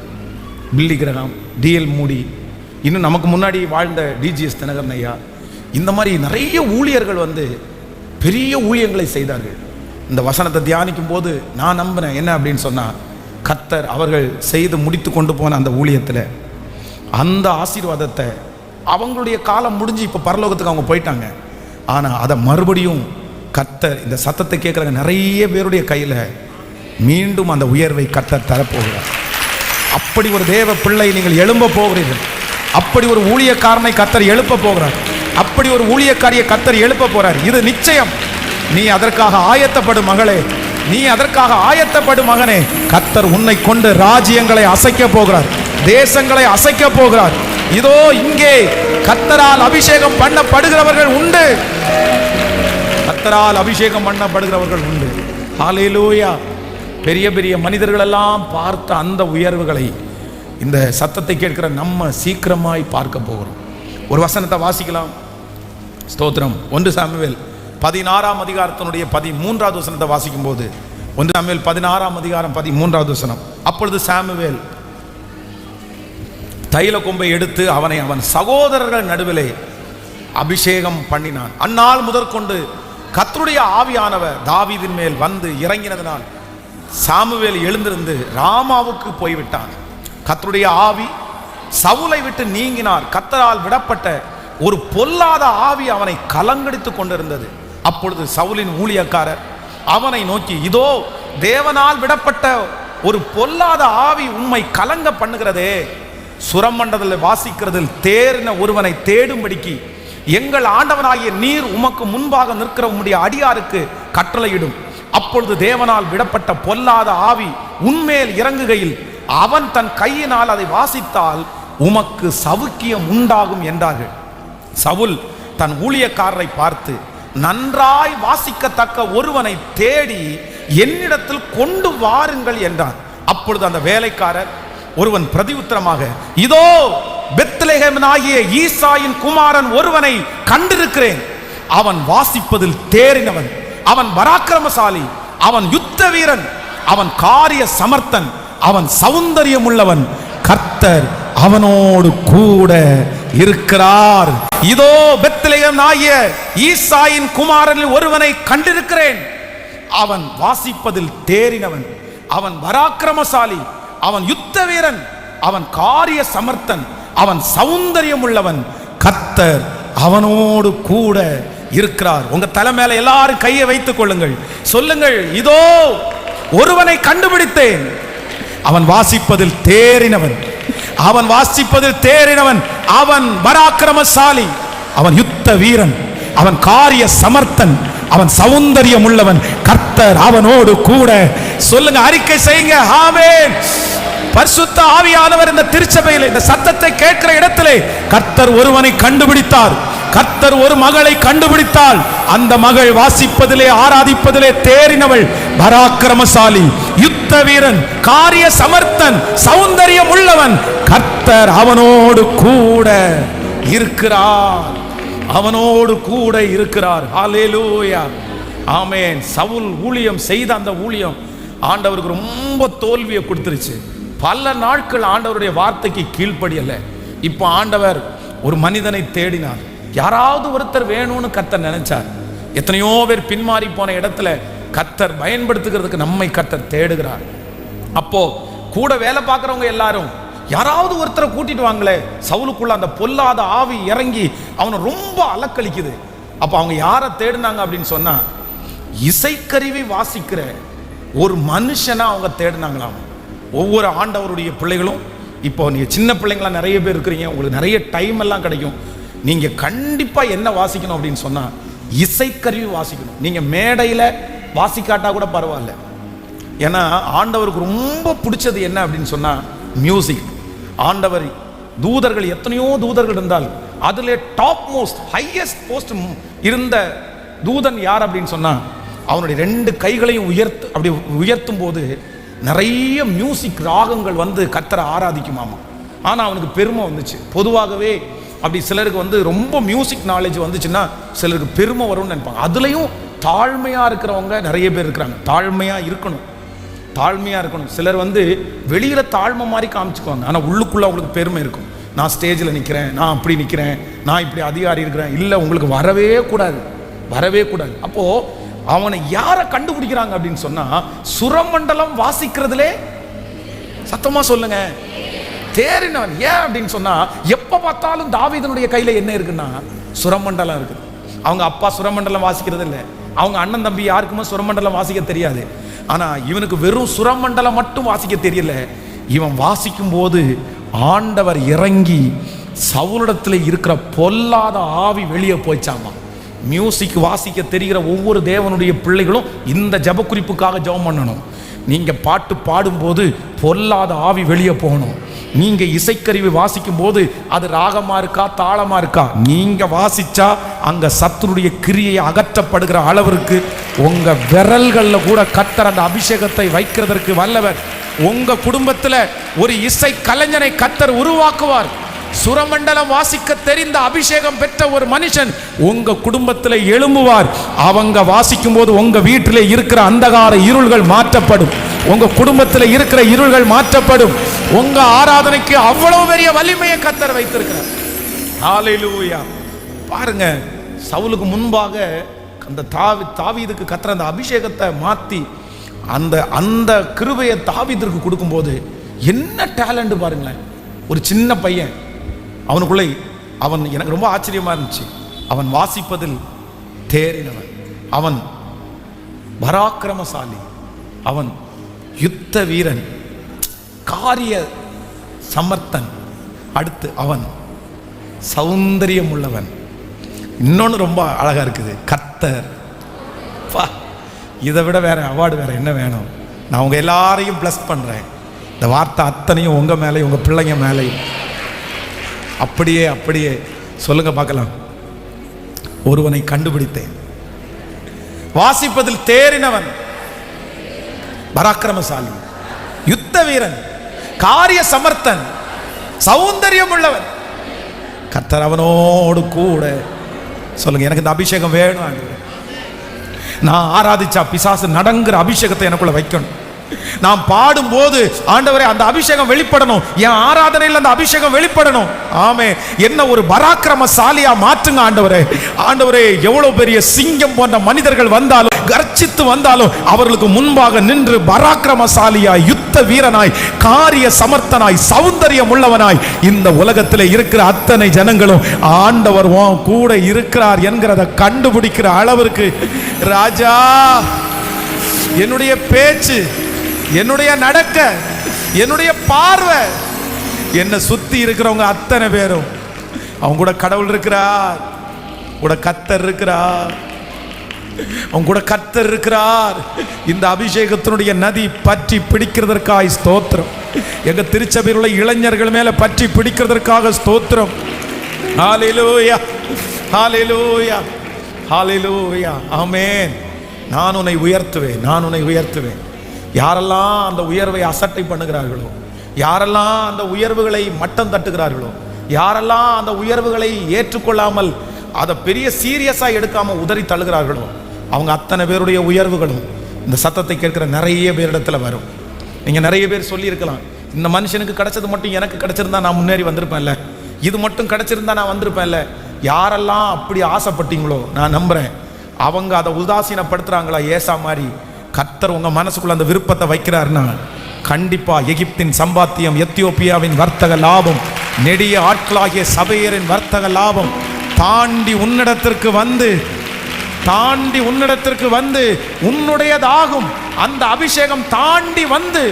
பில்லி கிரஹாம், டிஎல் மூடி, இன்னும் நமக்கு முன்னாடி வாழ்ந்த டிஜிஎஸ் தினகரன் ஐயா, இந்த மாதிரி நிறைய ஊழியர்கள் பெரிய ஊழியங்களை செய்தார்கள். இந்த வசனத்தை தியானிக்கும் போது நான் நம்பினேன் என்ன அப்படின்னு சொன்னால், கர்த்தர் அவர்கள் செய்து முடித்து கொண்டு போன அந்த ஊழியத்தில் அந்த ஆசீர்வாதத்தை, அவங்களுடைய காலம் முடிஞ்சு இப்போ பரலோகத்துக்கு அவங்க போயிட்டாங்க, ஆனால் அதை மறுபடியும் கர்த்தர் இந்த சத்தத்தை கேட்குற நிறைய பேருடைய கையில் மீண்டும் அந்த உயர்வை கர்த்தர் தரப்போகிறார். அப்படி ஒரு தேவ பிள்ளை நீங்கள் எழும்ப போகிறீர்கள். அப்படி ஒரு ஊழியக்காரனை கர்த்தர் எழுப்ப போகிறார். அப்படி ஒரு ஊழியக்காரியை கர்த்தர் எழுப்ப போறார். இது நிச்சயம். நீ அதற்காக ஆயத்தப்படும் மகளே, நீ அதற்காக ஆயத்தப்படும் மகனே. கர்த்தர் உன்னை கொண்டு ராஜ்யங்களை அசைக்க போகிறார், தேசங்களை அசைக்க போகிறார். இதோ இங்கே கர்த்தரால் அபிஷேகம் பண்ணப்படுகிறவர்கள் உண்டு. கர்த்தரால் அபிஷேகம் பண்ணப்படுகிறவர்கள் உண்டு. ஹல்லேலூயா. பெரிய பெரிய மனிதர்கள் எல்லாம் பார்த்த அந்த உயர்வுகளை இந்த சத்தத்தை கேட்கிற நம்ம சீக்கிரமாய் பார்க்க போகிறோம். ஒரு வசனத்தை வாசிக்கலாம். ஸ்தோத்திரம். 1 சாமுவேல் 16ஆம் அதிகாரத்தினுடைய 13வது வசனத்தை வாசிக்கும் போது, 1 சாமுவேல் 16ஆம் அதிகாரம் 13வது வசனம். அப்பொழுது சாமுவேல் தைல கொம்பை எடுத்து அவனை அவன் சகோதரர்கள் நடுவிலே அபிஷேகம் பண்ணினான். அந்நாள் முதற்கொண்டு கர்த்தருடைய ஆவியானவர் தாவீதின் மேல் வந்து இறங்கினதினால் சாமுவேல் எழுந்திருந்து ராமாவுக்கு போய்விட்டான். கர்த்தருடைய ஆவி சவுலை விட்டு நீங்கினார். கர்த்தரால் விடப்பட்ட ஒரு பொல்லாத ஆவி அவனை கலங்கடித்து கொண்டிருந்தது. அப்பொழுது சவுலின் ஊழியக்காரர் அவனை நோக்கி, இதோ தேவனால் விடப்பட்ட ஒரு பொல்லாத ஆவி உம்மை கலங்க பண்ணுகிறதே, சுரமண்டலத்தில் வாசிக்கிறதில் தேறின ஒருவனை தேடும்படிக்கு எங்கள் ஆண்டவனாகிய நீர் உமக்கு முன்பாக நிற்கிற உம்முடைய அடியாருக்கு கட்டளையிடும். அப்பொழுது தேவனால் விடப்பட்ட பொல்லாத ஆவி உன்மேல் இறங்குகையில் அவன் தன் கையினால் அதை வாசித்தால் உமக்கு சவுக்கியம் உண்டாகும் என்றார்கள். சவுல் தன் ஊழியக்காரரை பார்த்து, நன்றாய் வாசிக்கத்தக்க ஒருவனை தேடி என்னிடத்தில் கொண்டு வாருங்கள் என்றான். அப்பொழுது அந்த வேலைக்காரர் ஒருவன் பிரதியுத்தரமாக, இதோ பெத்லெகேமினாகிய ஈசாயின் குமாரன் ஒருவனை கண்டிருக்கிறேன். அவன் வாசிப்பதில் தேறினவன், அவன் பராக்கிரமசாலி, அவன் யுத்த வீரன், அவன் காரிய சமர்த்தன், அவன் சௌந்தரியம் உள்ளவன். கர்த்தர் அவனோடு கூட இருக்கிறார். இதோ பெத்லெகேமினாகிய ஈசாயின் குமாரனில் ஒருவனை கண்டிருக்கிறேன். அவன் வாசிப்பதில் தேறினவன், அவன் பராக்கிரமசாலி, அவன் யுத்த வீரன், அவன் காரிய சமர்த்தன், அவன் சௌந்தரியம் உள்ளவன். கர்த்தர் அவனோடு கூட இருக்கிறார். உங்க தலை மேல எல்லாரும் கையை வைத்துக் கொள்ளுங்கள். சொல்லுங்கள், இதோ ஒருவனை கண்டுபிடித்தேன். அவன் வாசிப்பதில் தேறினவன், அவன் வாசிப்பதில் தேறினவன், அவன் பராக்கிரமசாலி, அவன் யுத்த வீரன், அவன் காரிய சமர்த்தன், அவன் சௌந்தரியம் உள்ளவன். கர்த்தர் அவனோடு கூட. சொல்லுங்க, அறிக்கை செய்யுங்க. ஆமென். பரிசுத்த ஆவியானவர் இந்த திருச்சபையில் இந்த சத்தத்தை கேட்கிற இடத்திலே கர்த்தர் ஒருவனை கண்டுபிடித்தார். கர்த்தர் ஒரு மகளை கண்டுபிடித்தால் அந்த மகள் வாசிப்பதிலே ஆராதிப்பதிலே தேறினவள், பராக்கிரமசாலி, யுத்த வீரன், காரிய சமர்த்தன், சௌந்தரியம் உள்ளவன். கர்த்தர் அவனோடு கூட இருக்கிறார். அவனோடு கூட இருக்கிறார். ஹல்லேலூயா. ஆமென். சவுல் ஊழியம் செய்த அந்த ஊழியம் ஆண்டவருக்கு ரொம்ப தோல்வியை கொடுத்துருச்சு. பல நாட்கள் ஆண்டவருடைய வார்த்தைக்கு கீழ்ப்படியல. இப்போ ஆண்டவர் ஒரு மனிதனை தேடினார். யாராவது ஒருத்தர் வேணும்னு கர்த்தர் நினைச்சார். எத்தனையோ பேர் பின்மாறி போன இடத்துல கர்த்தர் பயன்படுத்துகிறதுக்கு நம்மை கர்த்தர் தேடுகிறார். அப்போ கூட வேலை பார்க்குறவங்க எல்லாரும் யாராவது ஒருத்தரை கூட்டிட்டு வாங்களே. சவுலுக்குள்ள அந்த பொல்லாத ஆவி இறங்கி அவனை ரொம்ப அலக்களிக்குது. அப்போ அவங்க யாரை தேடினாங்க அப்படின்னு சொன்னா, இசைக்கருவி வாசிக்கிற ஒரு மனுஷனா அவங்க தேடினாங்களாம். ஒவ்வொரு ஆண்டவருடைய பிள்ளைகளும், இப்போ நீங்க சின்ன பிள்ளைங்களா நிறைய பேர் இருக்கிறீங்க, உங்களுக்கு நிறைய டைம் எல்லாம் கிடைக்கும். நீங்க கண்டிப்பா என்ன வாசிக்கணும் அப்படின்னு சொன்னா, இசைக்கருவி வாசிக்கணும். நீங்க மேடையில் வாசிக்காட்டா கூட பரவாயில்ல. ஏன்னா ஆண்டவருக்கு ரொம்ப பிடிச்சது என்ன அப்படின்னு சொன்னா மியூசிக். ஆண்டவர் தூதர்கள் எத்தனையோ தூதர்கள் இருந்தால் அதிலே டாப் மோஸ்ட் ஹையஸ்ட் போஸ்ட் இருந்த தூதன் யார் அப்படின்னு சொன்னா அவனுடைய 2 கைகளையும் அப்படி உயர்த்தும் போது நிறைய மியூசிக் ராகங்கள் வந்து கர்த்தரை ஆராதிக்குமாமா. ஆனால் அவனுக்கு பெருமை வந்துச்சு. பொதுவாகவே அப்படி சிலருக்கு ரொம்ப மியூசிக் நாலேஜ் வந்துச்சுன்னா சிலருக்கு பெருமை வரும்னு நினைப்பாங்க. அதுலேயும் தாழ்மையாக இருக்கிறவங்க நிறைய பேர் இருக்கிறாங்க. தாழ்மையாக இருக்கணும். சிலர் வெளியில் தாழ்மை மாதிரி காமிச்சுக்குவாங்க, ஆனால் உள்ளுக்குள்ளே அவங்களுக்கு பெருமை இருக்கும். நான் ஸ்டேஜில் நிற்கிறேன், நான் அப்படி நிற்கிறேன், நான் இப்படி அதிகாரி இருக்கிறேன். இல்லை, உங்களுக்கு வரவே கூடாது. அப்போது அவனை யாரை கண்டுபிடிக்கிறாங்க அப்படின்னு சொன்னா சுரமண்டலம் வாசிக்கிறதுலே சத்தமா சொல்லுங்க தேறினவன். ஏன் அப்படின்னு சொன்னா எப்ப பார்த்தாலும் தாவீதனுடைய கையில என்ன இருக்குன்னா சுரமண்டலம் இருக்கு. அவங்க அப்பா சுரமண்டலம் வாசிக்கிறது இல்லை, அவங்க அண்ணன் தம்பி யாருக்குமே சுரமண்டலம் வாசிக்க தெரியாது. ஆனா இவனுக்கு வெறும் சுரமண்டலம் மட்டும் வாசிக்க தெரியல. இவன் வாசிக்கும் போது ஆண்டவர் இறங்கி சவுலிடத்துல இருக்கிற பொல்லாத ஆவி வெளியே போய்ச்சாமா. மியூசிக் வாசிக்க தெரிகிற ஒவ்வொரு தேவனுடைய பிள்ளைகளும் இந்த ஜெப குறிப்புக்காக ஜெபம் பண்ணணும். நீங்க பாட்டு பாடும்போது பொல்லாத ஆவி வெளியே போகணும். நீங்க இசைக்கருவி வாசிக்கும் போது அது ராகமா இருக்கா தாளமா இருக்கா, நீங்க வாசிச்சா அங்க சத்துருடைய கிரியை அகற்றப்படுகிற அளவிற்கு உங்க விரல்கள்ல கூட கர்த்தர் அந்த அபிஷேகத்தை வைக்கிறதற்கு வல்லவர். உங்க குடும்பத்துல ஒரு இசை கலைஞனை கர்த்தர் உருவாக்குவார். சுரமண்டலம் வாசிக்க தெரிந்த அபிஷேகம் பெற்ற ஒரு மனுஷன் உங்க குடும்பத்தில் எழும்புவார். அவங்க வாசிக்கும் போது உங்க வீட்டிலே இருக்கிற அந்தகார இருள்கள் மாற்றப்படும். உங்க குடும்பத்தில் இருக்கிற இருள்கள் மாற்றப்படும். உங்க ஆராதனைக்கு அவ்வளவு பெரிய வலிமையை கர்த்தர் வைத்திருக்கிறார். ஹல்லேலூயா. பாருங்க, சவுலுக்கு முன்பாக அந்த தாவீதுக்கு கர்த்தர் அந்த அபிஷேகத்தை மாத்தி அந்த கிருபையை தாவீதுக்கு கொடுக்கும்போது என்ன டேலண்ட் பாருங்களேன். ஒரு சின்ன பையன், அவனுக்குள்ளே எனக்கு ரொம்ப ஆச்சரியமா இருந்துச்சு. அவன் வாசிப்பதில் தேறினவன், அவன் பராக்கிரமசாலி, அவன் யுத்த வீரன், காரிய சமர்த்தன், அடுத்து அவன் சௌந்தரியம் உள்ளவன். இன்னொன்று ரொம்ப அழகா இருக்குது, கர்த்தர். இதை விட வேற அவார்டு வேற என்ன வேணும்? நான் உங்க எல்லாரையும் பிளஸ் பண்றேன். இந்த வார்த்தை அத்தனையும் உங்க மேலேயும் உங்க பிள்ளைங்க மேலேயும் அப்படியே சொல்லுங்க பார்க்கலாம். ஒருவனை கண்டுபிடித்தேன், வாசிப்பதில் தேறினவன், பராக்கிரமசாலி, யுத்த வீரன், காரிய சமர்த்தன், சௌந்தரியம் உள்ளவன். கர்த்தர் அவனோடு கூட. சொல்லுங்க, எனக்கு இந்த அபிஷேகம் வேணும். நான் ஆராதிச்சா பிசாசு நடங்குற அபிஷேகத்தை எனக்குள்ள வைக்கணும். நாம் பாடும்போது ஆண்டவரே அந்த அபிஷேகம் வெளிப்படணும், என் ஆராதனையில் அந்த அபிஷேகம் வெளிப்படணும். ஆமே, என்ன ஒரு பராக்கிரமசாலியா மாற்றுங்க ஆண்டவரே. ஆண்டவரே, எவ்வளவு பெரிய சிங்கம் போன்ற மனிதர்கள் வந்தாலும் கர்ஜித்து வந்தாலும் அவர்களுக்கு முன்பாக நின்று பராக்கிரமசாலியாய், யுத்த வீரனாய், காரிய சமர்த்தனாய், சௌந்தரியம் உள்ளவனாய் இந்த உலகத்தில் இருக்கிற அத்தனை ஜனங்களும் ஆண்டவர் கூட இருக்கிறார் என்கிறத கண்டுபிடிக்கிற அளவிற்கு ராஜா, என்னுடைய பேச்சு, என்னுடைய நடக்க, என்னுடைய பார்வை, என்ன சுத்தி இருக்கிறவங்க அத்தனை பேரும் அவங்க கூட கடவுள் இருக்கிறார், கூட கர்த்தர் இருக்கிறார், அவங்க கூட கர்த்தர் இருக்கிறார். இந்த அபிஷேகத்தினுடைய நதி பற்றி பிடிக்கிறதற்காக ஸ்தோத்திரம். எங்க திருச்சபையில் உள்ள இளைஞர்கள் மேல பற்றி பிடிக்கிறதற்காக ஸ்தோத்திரம். ஹல்லேலூயா, ஹல்லேலூயா, ஹல்லேலூயா. ஆமென். நான் உன்னை உயர்த்துவேன். யாரெல்லாம் அந்த உயர்வை அசட்டை பண்ணுகிறார்களோ, யாரெல்லாம் அந்த உயர்வுகளை மட்டம் தட்டுகிறார்களோ, யாரெல்லாம் அந்த உயர்வுகளை ஏற்றுக்கொள்ளாமல் அதை பெரிய சீரியஸா எடுக்காம உதறி தள்ளுகிறார்களோ, அவங்க அத்தனை பேருடைய உயர்வுகளும் இந்த சத்தத்தை கேட்கிற நிறைய பேரிடத்துல வரும். நீங்க நிறைய பேர் சொல்லியிருக்கலாம், இந்த மனுஷனுக்கு கிடைச்சது மட்டும் எனக்கு கிடைச்சிருந்தா நான் முன்னேறி வந்திருப்பேன்ல, இது மட்டும் கிடைச்சிருந்தா நான் வந்திருப்பேன்ல. யாரெல்லாம் அப்படி ஆசைப்பட்டீங்களோ நான் நம்புறேன் அவங்க அதை உதாசீனப்படுத்துறாங்களா ஏசா மாதிரி, கர்த்தர் உங்க மனசுக்குள்ள அந்த விருப்பத்தை வைக்கிறாருன்னா கண்டிப்பா எகிப்தின் சம்பாத்தியம், எத்தியோப்பியாவின் வர்த்தக லாபம், நெடிய ஆட்களாகிய சபையரின் வர்த்தக லாபம் தாண்டி உன்னிடத்திற்கு வந்து உன்னுடையதாகும். அந்த அபிஷேகம் தாண்டி வந்து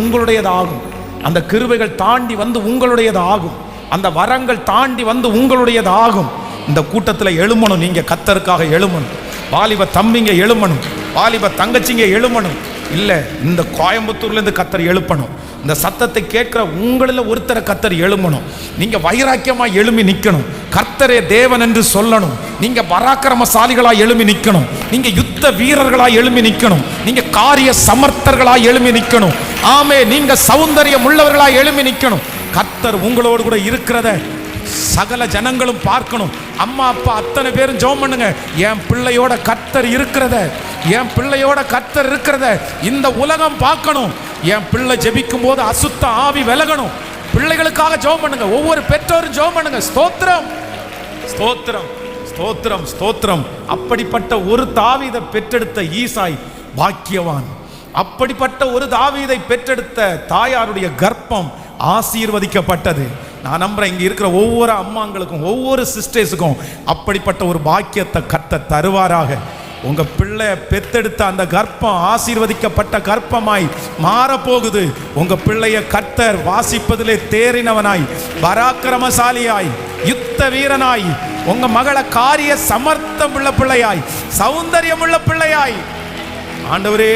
உங்களுடையதாகும். அந்த கிருபைகள் தாண்டி வந்து உங்களுடையதாகும். அந்த வரங்கள் தாண்டி வந்து உங்களுடையதாகும். இந்த கூட்டத்தில் எழுமணும். நீங்கள் கர்த்தருக்காக எழுமணும். வாலிப தம்பிங்க எழுமணும், வாலிப தங்கச்சிங்க எழுமணும். இல்லை, இந்த கோயம்புத்தூர்லேருந்து கர்த்தர் எழுப்பணும். இந்த சத்தத்தை கேட்கிற உங்களில் ஒருத்தரை கர்த்தர் எழுமணும். நீங்கள் வைராக்கியமாக எழும்பி நிற்கணும். கர்த்தரே தேவன் என்று சொல்லணும். நீங்கள் பராக்கிரமசாலிகளாக எழும்பி நிற்கணும். நீங்கள் யுத்த வீரர்களாக எழும்பி நிற்கணும். நீங்கள் காரிய சமர்த்தர்களாக எழும்பி நிற்கணும். ஆமே, நீங்கள் சௌந்தரியம் உள்ளவர்களாக எழும்பி நிற்கணும். கர்த்தர் உங்களோடு கூட இருக்கிறத சகல ஜனங்களும் பார்க்கணும். அம்மா அப்பா அத்தனை பேரும் ஜெபம் பண்ணுங்க. என் பிள்ளையோட கர்த்தர் இருக்கிறத, என் பிள்ளையோட கர்த்தர் இருக்கிறத இந்த உலகம் பார்க்கணும். என் பிள்ளை ஜெபிக்கும் போது அசுத்த ஆவி விலகணும். பிள்ளைகளுக்காக ஜெபம் பண்ணுங்க. ஒவ்வொரு பெற்றோரும் ஜெபம் பண்ணுங்க. ஸ்தோத்திரம், ஸ்தோத்திரம், ஸ்தோத்திரம், ஸ்தோத்திரம். அப்படிப்பட்ட ஒரு தாவீதை பெற்றெடுத்த ஈசாய் பாக்கியவான். அப்படிப்பட்ட ஒரு தாவீதை பெற்றெடுத்த தாயாருடைய கர்ப்பம் ஆசீர்வதிக்கப்பட்டது. நான் நம்புறேன், இங்க இருக்கிற ஒவ்வொரு அம்மாங்களுக்கும் ஒவ்வொரு சிஸ்டர்ஸுக்கும் அப்படிப்பட்ட ஒரு பாக்கியத்தை கர்த்தர் தருவாராக. உங்க பிள்ளை பெத்தெடுத்த அந்த கர்ப்பம் ஆசீர்வதிக்கப்பட்ட கர்ப்பமாய் மாறப்போகுது. உங்க பிள்ளைய கர்த்தர் வாசிப்பதிலே தேறினவனாய், பராக்கிரமசாலியாய், யுத்த வீரனாய், உங்க மகளை காரிய சமர்த்தம் உள்ள பிள்ளையாய், சௌந்தரியம் உள்ள பிள்ளையாய் ஆண்டவரே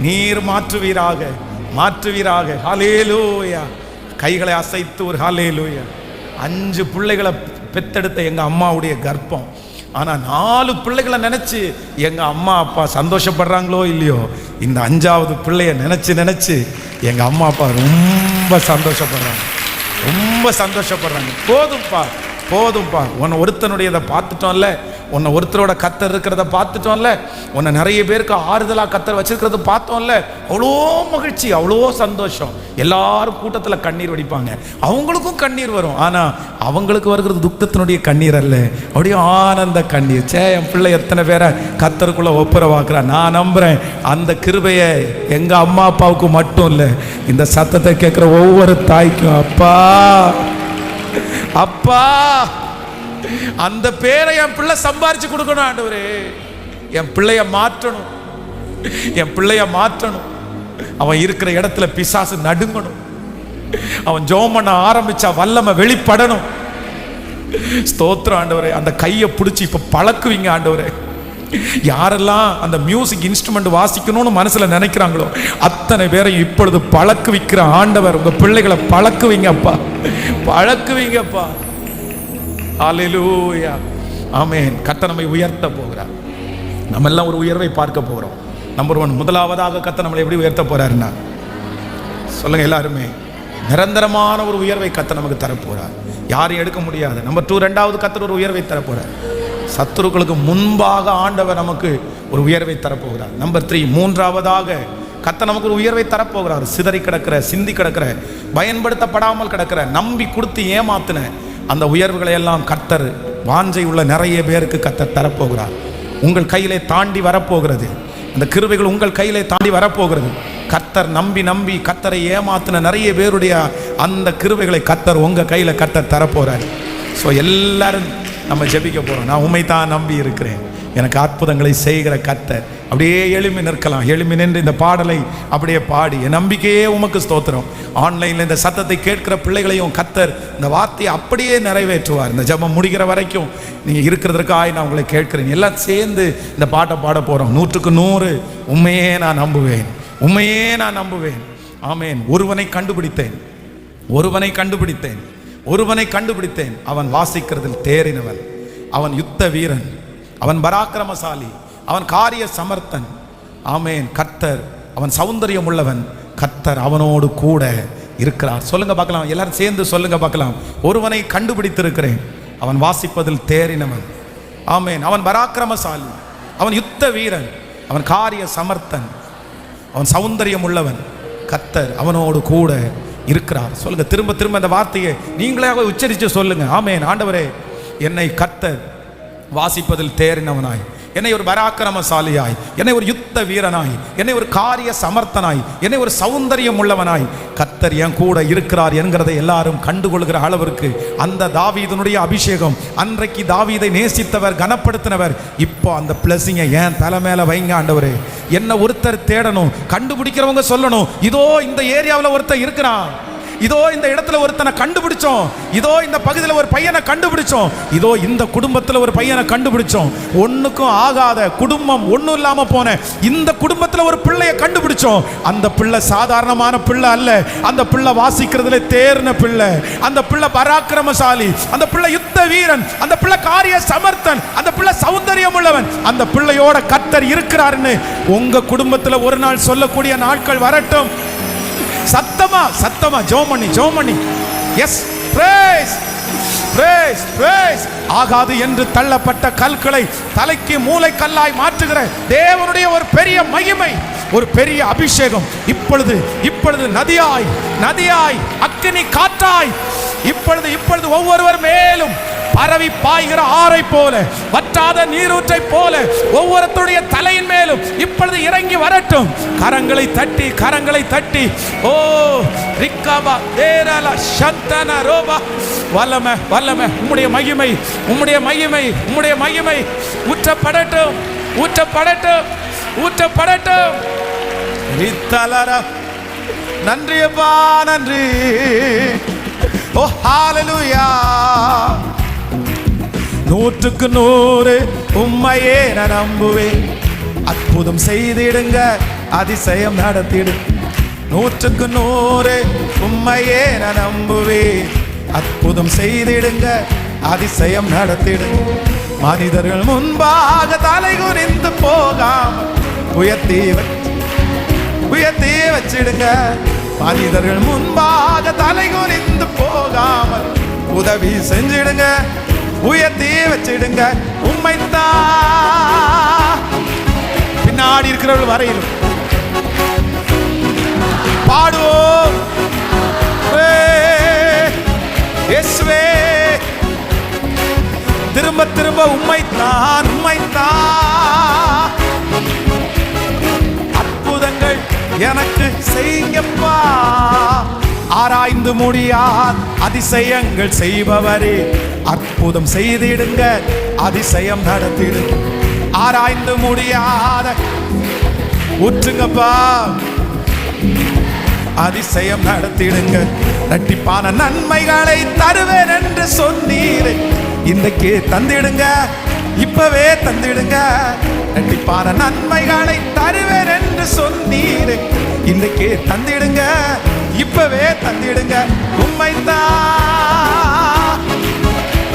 நீர் மாற்றுவீராக, மாற்றுவீராக. ஹல்லேலூயா. கைகளை அசைத்து ஒரு ஹல்லேலூயா. 5 பிள்ளைகளை பெத்தெடுத்த எங்க அம்மாவுடைய கர்ப்பம். ஆனால் 4 பிள்ளைகளை நினைச்சு எங்க அம்மா அப்பா சந்தோஷப்படுறாங்களோ இல்லையோ, இந்த 5வது பிள்ளைய நினைச்சு எங்க அம்மா அப்பா ரொம்ப சந்தோஷப்படுறாங்க, ரொம்ப சந்தோஷப்படுறாங்க. போதும்பா, போதும்பா, உன்னை ஒருத்தனுடையதை பார்த்துட்டோம்ல, உன்னை ஒருத்தரோட கர்த்தர் இருக்கிறத பார்த்துட்டோம்ல, உன்னை நிறைய பேருக்கு ஆறுதலாக கர்த்தர் வச்சிருக்கிறத பார்த்தோம்ல, அவ்வளோ மகிழ்ச்சி, அவ்வளோ சந்தோஷம். எல்லாரும் கூட்டத்தில் கண்ணீர் வடிப்பாங்க, அவங்களுக்கும் கண்ணீர் வரும். ஆனால் அவங்களுக்கு வருகிறது துக்கத்தினுடைய கண்ணீர் அல்ல, அப்படியே ஆனந்த கண்ணீர். என் பிள்ளை எத்தனை பேரை கர்த்தருக்குள்ள ஒப்புரவாக்குறான். நான் நம்புறேன் அந்த கிருபையை எங்க அம்மா அப்பாவுக்கு மட்டும் இல்லை, இந்த சத்தத்தை கேட்குற ஒவ்வொரு தாய்க்கும், அப்பா அப்பா அந்த பேரை என் பிள்ளை சம்பாரிச்சு கொடுக்கணும். ஆண்டவரே என் பிள்ளைய மாற்றணும், என் பிள்ளைய மாற்றணும். அவன் இருக்கிற இடத்துல பிசாசு நடுங்கணும். அவன் ஜெபம் பண்ண ஆரம்பிச்சா வல்லமை வெளிப்படணும். ஸ்தோத்திரம் ஆண்டவரே. அந்த கையை பிடிச்சி இப்ப பழக்குவீங்க ஆண்டவரே. யாரெல்லாம் அந்த மியூசிக் இன்ஸ்ட்ருமெண்ட் வாசிக்கணும்னு மனசுல நினைக்கிறாங்களோ அத்தனை பேரையும் இப்பொழுது பழக்குவிக்கிற ஆண்டவர் உங்க பிள்ளைகளை பழக்குவீங்கப்பா, பழக்குவீங்கப்பா. ஹல்லேலூயா. ஆமென். கர்த்தர் நம்மை உயர்த்த போகிறார். நம்ம எல்லாம் ஒரு உயர்வை பார்க்க போகிறோம். நம்பர் 1, முதலாவதாக கர்த்தர் நம்மளை எப்படி உயர்த்த போறாருன்னா, சொல்லுங்க எல்லாருமே, நிரந்தரமான ஒரு உயர்வை கர்த்தர் நமக்கு தரப்போறார். யாரையும் எடுக்க முடியாது. நம்பர் 2, 2வது கர்த்தர் ஒரு உயர்வை தரப்போறார். சத்துருக்களுக்கு முன்பாக ஆண்டவர் நமக்கு ஒரு உயர்வை தரப்போகிறார். நம்பர் 3, 3வதாக கர்த்தர் நமக்கு ஒரு உயர்வை தரப்போகிறார். சிதறி கிடக்கிற, சிந்தி கிடக்கிற, பயன்படுத்தப்படாமல் கிடக்கிற, நம்பி கொடுத்து ஏமாத்தின அந்த உயர்வுகளை எல்லாம் கர்த்தர் வாஞ்சை உள்ள நிறைய பேருக்கு கர்த்தர் தரப்போகிறார். உங்கள் கையிலே தாண்டி வரப்போகிறது. அந்த கிருபைகள் உங்கள் கையிலே தாண்டி வரப்போகிறது. கர்த்தர் நம்பி நம்பி கர்த்தரை ஏமாத்தின நிறைய பேருடைய அந்த கிருபைகளை கர்த்தர் உங்க கையில கர்த்தர் தரப்போறார். ஸோ எல்லாரும் நம்ம ஜெபிக்க போறோம். நான் உம்மை தான் நம்பி இருக்கிறேன், எனக்கு அற்புதங்களை செய்கிற கர்த்தர். அப்படியே எழும்பி நிற்கலாம். எழும்பி நின்று இந்த பாடலை அப்படியே பாடி, என் நம்பிக்கையே உமக்கு ஸ்தோத்திரம். ஆன்லைனில் இந்த சத்தத்தை கேட்கிற பிள்ளைகளையும் கர்த்தர் இந்த வார்த்தையை அப்படியே நிறைவேற்றுவார். இந்த ஜெபம் முடிகிற வரைக்கும் நீங்கள் இருக்கிறதுக்காக நான் உங்களை கேட்கிறேன். எல்லாம் சேர்ந்து இந்த பாட்டை பாட போகிறோம். 100க்கு 100 உண்மையே நான் நம்புவேன், உண்மையே நான் நம்புவேன். ஆமேன். ஒருவனை கண்டுபிடித்தேன், ஒருவனை கண்டுபிடித்தேன், ஒருவனை கண்டுபிடித்தேன். அவன் வாசிக்கிறதில் தேறினவன், அவன் யுத்த வீரன், அவன் பராக்கிரமசாலி, அவன் காரிய சமர்த்தன். ஆமேன். கர்த்தர் அவன் சௌந்தரியம் உள்ளவன், கர்த்தர் அவனோடு கூட இருக்கிறார். சொல்லுங்க பார்க்கலாம், எல்லாரும் சேர்ந்து சொல்லுங்க பார்க்கலாம். ஒருவனை கண்டுபிடித்திருக்கிறேன், அவன் வாசிப்பதில் தேறினவன். ஆமேன். அவன் பராக்கிரமசாலி, அவன் யுத்த வீரன், அவன் காரிய சமர்த்தன், அவன் சௌந்தரியம் உள்ளவன், கர்த்தர் அவனோடு கூட இருக்கிறார். சொல்லுங்க திரும்ப திரும்ப அந்த வார்த்தையை நீங்களாக உச்சரித்து சொல்லுங்க. ஆமேன். ஆண்டவரே, என்னை கர்த்தர் வாசிப்பதில் தேறினவனாய், என்னை ஒரு பராக்கிரமசாலியாய், என்னை ஒரு யுத்த வீரனாய், என்னை ஒரு காரிய சமர்த்தனாய், என்னை ஒரு சௌந்தரியம் உள்ளவனாய் கர்த்தர் என் கூட இருக்கிறார் என்கிறதை எல்லாரும் கண்டுகொள்கிற அளவிற்கு அந்த தாவீதனுடைய அபிஷேகம், அன்றைக்கு தாவீதை நேசித்தவர், கனப்படுத்தினவர், இப்போ அந்த பிளஸிங்கை என் தலை மேல வைங்க ஆண்டவரே. என்ன ஒருத்தர் தேடணும், கண்டுபிடிக்கிறவங்க சொல்லணும், இதோ இந்த ஏரியாவில் ஒருத்தர் இருக்கிறான், இதோ இந்த இடத்துல ஒருத்தனை கண்டுபிடிச்சோம், இதோ இந்த பகுதியில் ஒரு பையனை கண்டுபிடிச்சோம், இதோ இந்த குடும்பத்தில் ஒரு பையனை கண்டுபிடிச்சோம், ஒண்ணுக்கும் ஆகாத குடும்பம், ஒண்ணும் இல்லாம போன இந்த குடும்பத்தில் ஒரு பிள்ளையை கண்டுபிடிச்சோம். அந்த பிள்ளை சாதாரணமான பிள்ளை அல்ல, அந்த பிள்ளை வாசிக்கிறதுல தேர்ன பிள்ளை, அந்த பிள்ளை பராக்கிரமசாலி, அந்த பிள்ளை யுத்த வீரன், அந்த பிள்ளை காரிய சமர்த்தன், அந்த பிள்ளை சௌந்தரியம் உள்ளவன், அந்த பிள்ளையோட கர்த்தர் இருக்கிறார்னு உங்க குடும்பத்தில் ஒரு நாள் சொல்லக்கூடிய நாட்கள் வரட்டும். சத்தமா சத்தமா ஜெபம் பண்ணி எஸ் பிரேஸ் பிரேஸ் பிரேஸ். ஆகாது என்று தள்ளப்பட்ட கற்களை தலைக்கு மூளை கல்லாய் மாற்றுகிற தேவனுடைய ஒரு பெரிய மகிமை, ஒரு பெரிய அபிஷேகம் இப்பொழுது இப்பொழுது நதியாய் நதியாய் அக்கினி காற்றாய் இப்பொழுது ஒவ்வொருவர் மேலும் பரவி பாய்கிற ஆறை போல, வற்றாத நீரூற்றை போல ஒவ்வொருத்தருடைய தலையின் மேலும் இப்பொழுது இறங்கி வரட்டும். கரங்களை தட்டி ஓ ரிக்காபா தேரலா சந்தன ரோபா வல்லமை வல்லமை உம்முடைய மகிமை உம்முடைய மகிமை உம்முடைய மகிமை ஊற்றப்படட்டும் ஊற்றப்படட்டும் ஊற்றப்படட்டும். ரித்தலரா நன்றி அப்பா நன்றி. ஓ ஹalleluya. 100க்கு 100 உம்மையே நான் நம்புவேன். அற்புதம் செய்திடுங்க, அதிசயம் நடத்திடுங்க. 100க்கு 100 உம்மையே நான் நம்புவேன். அற்புதம் செய்திடுங்க, அதிசயம் நடத்திடுங்க. மனிதர்கள் முன்பாக தலை குனிந்து போகாமல் உயர்த்தி வச்சிடுங்க. மனிதர்கள் முன்பாக தலை குனிந்து போகாமல் உதவி செஞ்சிடுங்க, உயர்த்தி வச்சிடுங்க. உம்மைத்தான் பின்னாடி இருக்கிறவர்கள் வரையிலும் பாடுவோம். இயேசுவே திரும்ப திரும்ப உம்மைத்தான் உம்மைத்தான். அற்புதங்கள் எனக்கு செய்யுங்கப்பா. ஆராய்ந்து முடியாத அதிசயங்கள் செய்பவரே, அற்புதம் செய்திடுங்க, அதிசயம் நடத்திடுங்க. ஆராய்ந்து முடியாத ஊற்றுங்கப்பா, அதிசயம் நடத்திடுங்க. இரட்டிப்பான நன்மைகளை தருவேன் என்று சொன்னீர், இன்றைக்கு தந்திடுங்க, இப்பவே தந்திடுங்க. இரட்டிப்பான நன்மைகளை தருவேன் என்று சொன்னீர், இன்றைக்கு தந்திடுங்க, இப்பவே தந்திடுங்க. உம்மைத்தான்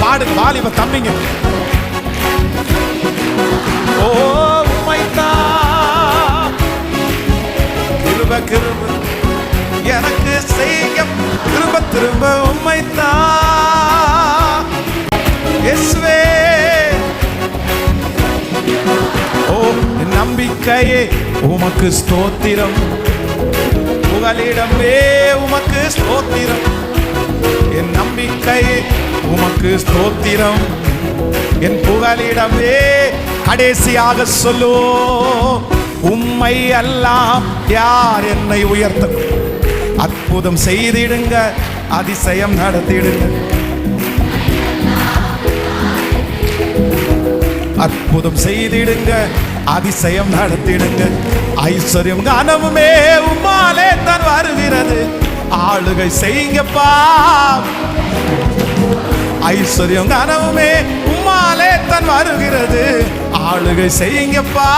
பாடு வாலிப தம்பிங்க. ஓ உம்மைத்தான் கிருப கிருப எனக்கு செய்ய திரும்ப திரும்ப உம்மைத்தான். இயேசுவே ஓ நம்பிக்கையே உமக்கு ஸ்தோத்திரம், புகலிடமே உமக்கு ஸ்தோத்திரம். என் நம்பிக்கையே உமக்கு ஸ்தோத்திரம், என் புகலிடமே. கடைசியாக சொல்லு, உம்மை எல்லாம் யார் என்னை உயர்த்த. அற்புதம் செய்திடுங்க, அதிசயம் நடத்திடுங்க. அற்புதம் செய்திடுங்க, அதிசயம் நடத்திடுங்க. ஐஸ்வர்யம் கனமுமே உம்மாலே தான் வருகிறது, ஆளுகை செய்யுங்கப்பா. ஐஸ்வர்யம் கனமுமே உம்மாலே தான் வருகிறது, ஆளுகை செய்யுங்கப்பா.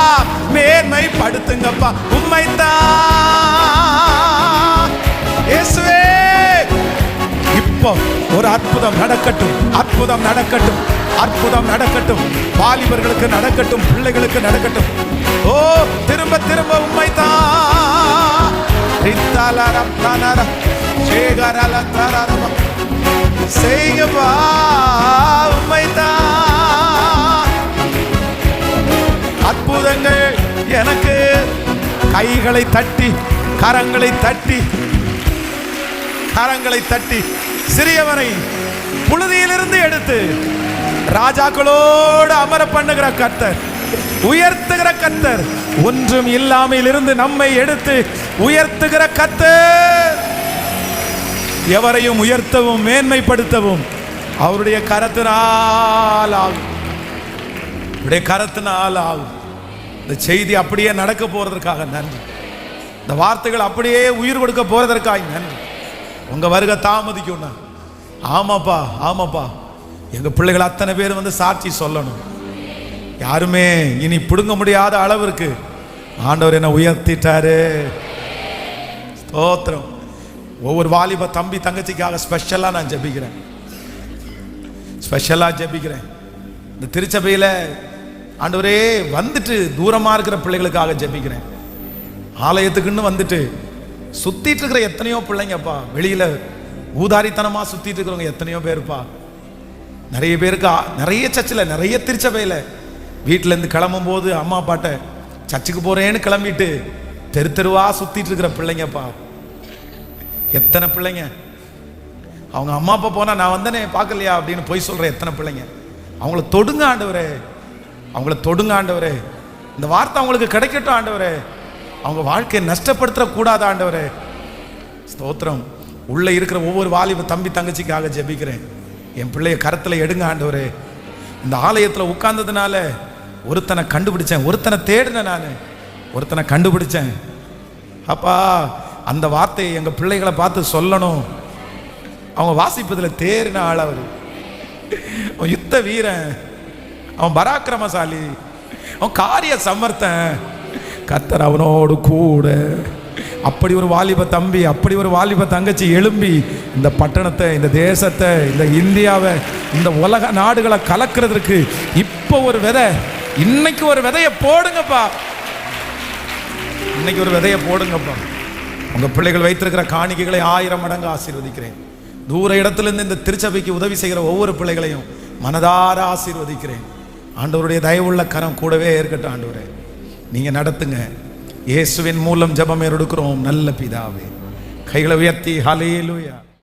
மேன்மைப்படுத்துங்கப்பா உம்மைத்தான். இயேசுவே இப்போ ஒரு அற்புதம் நடக்கட்டும், அற்புதம் நடக்கட்டும், அற்புதம் நடக்கட்டும். வாலிபர்களுக்கு நடக்கட்டும், பிள்ளைகளுக்கு நடக்கட்டும். ஓ திரும்ப திரும்ப உம்மைத்தான். செய்யுங்கப்பா உம்மைத்தான். அற்புதங்கள் எனக்கு. கைகளை தட்டி கரங்களை தட்டி கரங்களை தட்டி சிறியவனை புழுதியிலிருந்து எடுத்து ராஜாக்களோடு அமர பண்ணுகிற கர்த்தர், உயர்த்துகிற கர்த்தர், ஒன்றும் இல்லாமல் இருந்து நம்மை எடுத்து உயர்த்துகிற கர்த்தர். எவரையும் உயர்த்தவும் மேன்மைப்படுத்தவும் அவருடைய கரத்தினால் ஆகும், அவருடைய கரத்தினால் ஆகும். இந்த செய்தி அப்படியே நடக்க போறதற்காக நன்றி. இந்த வார்த்தைகள் அப்படியே உயிர் கொடுக்க போறதற்காக நன்றி. உங்க வருகை தாமதிக்கும்னா. ஆமாப்பா ஆமாப்பா, எங்க பிள்ளைகள் அத்தனை பேர் வந்து சாட்சி சொல்லணும். யாருமே இனி பிடுங்க முடியாத அளவிற்கு ஆண்டவர் என்ன உயர்த்திட்டாரு. ஸ்தோத்திரம். ஒவ்வொரு வாலிப தம்பி தங்கச்சிக்காக ஸ்பெஷலா நான் ஜெபிக்கிறேன், ஸ்பெஷலா ஜெபிக்கிறேன். இந்த திருச்சபையில ஆண்டவரே வந்துட்டு தூரமா இருக்கிற பிள்ளைகளுக்காக ஜெபிக்கிறேன். ஆலயத்துக்குன்னு வந்துட்டு சுத்திட்டு இருக்கிற எத்தனையோ பிள்ளைங்கப்பா, வெளியில ஊதாரித்தனமா சுத்திட்டு இருக்கிறவங்க எத்தனையோ பேருப்பா. நிறைய பேருக்கு நிறைய சர்ச்சில் நிறைய திருச்சபையில வீட்டுல இருந்து கிளம்பும் போது அம்மா அப்பாட்ட சர்ச்சுக்கு போறேன்னு கிளம்பிட்டு தெரு தெருவா சுத்திட்டு இருக்கிற பிள்ளைங்கப்பா. எத்தனை பிள்ளைங்க அவங்க அம்மா அப்பா போனா நான் வந்தனே பார்க்கலையா அப்படின்னு போய் சொல்ற எத்தனை பிள்ளைங்க. அவங்கள தொடுங்க ஆண்டவரே, அவங்கள தொடுங்க ஆண்டவரே. இந்த வார்த்தை அவங்களுக்கு கிடைக்கட்டும் ஆண்டவரே. அவங்க வாழ்க்கையை நஷ்டப்படுத்த கூடாது ஆண்டவரே. ஸ்தோத்திரம். உள்ள இருக்கிற ஒவ்வொரு வாலிப தம்பி தங்கச்சிக்காக ஜெபிக்கிறேன். என் பிள்ளைய கரத்துல எடுங்க ஆண்டவரே. இந்த ஆலயத்தில் உட்கார்ந்ததுனால ஒருத்தனை கண்டுபிடிச்சேன், ஒருத்தனை தேடினேன், நான் ஒருத்தனை கண்டுபிடிச்சேன். அப்பா அந்த வார்த்தையை எங்க பிள்ளைகளை பார்த்து சொல்லணும். அவங்க வாசிப்பதில் தேறின ஆள் அவர். அவன் யுத்த வீரன், அவன் பராக்கிரமசாலி, அவன் காரிய சமர்த்தன். கர்த்தர் அவனோடு கூட. அப்படி ஒரு வாலிப தம்பி, அப்படி ஒரு வாலிப தங்கச்சி எழும்பி இந்த பட்டணத்தை, இந்த தேசத்தை, இந்த இந்தியாவை, இந்த உலக நாடுகளை கலக்கிறதுக்கு இப்போ ஒரு விதை, இன்னைக்கு ஒரு விதையை போடுங்கப்பா. இன்னைக்கு ஒரு விதையை போடுங்கப்பா. உங்க பிள்ளைகள் வைத்திருக்கிற காணிக்கைகளை 1000 மடங்கு ஆசீர்வதிக்கிறேன். தூர இடத்திலிருந்து இந்த திருச்சபைக்கு உதவி செய்கிற ஒவ்வொரு பிள்ளைகளையும் மனதார ஆசீர்வதிக்கிறேன். ஆண்டவருடைய தயவுள்ள கரம் கூடவே இருக்கட்டும். ஆண்டவரே நீங்க நடத்துங்க. இயேசுவின் மூலம் ஜெபம் எடுக்கிறோம் நல்ல பிதாவே. கைகளை உயர்த்தி ஹல்லேலூயா.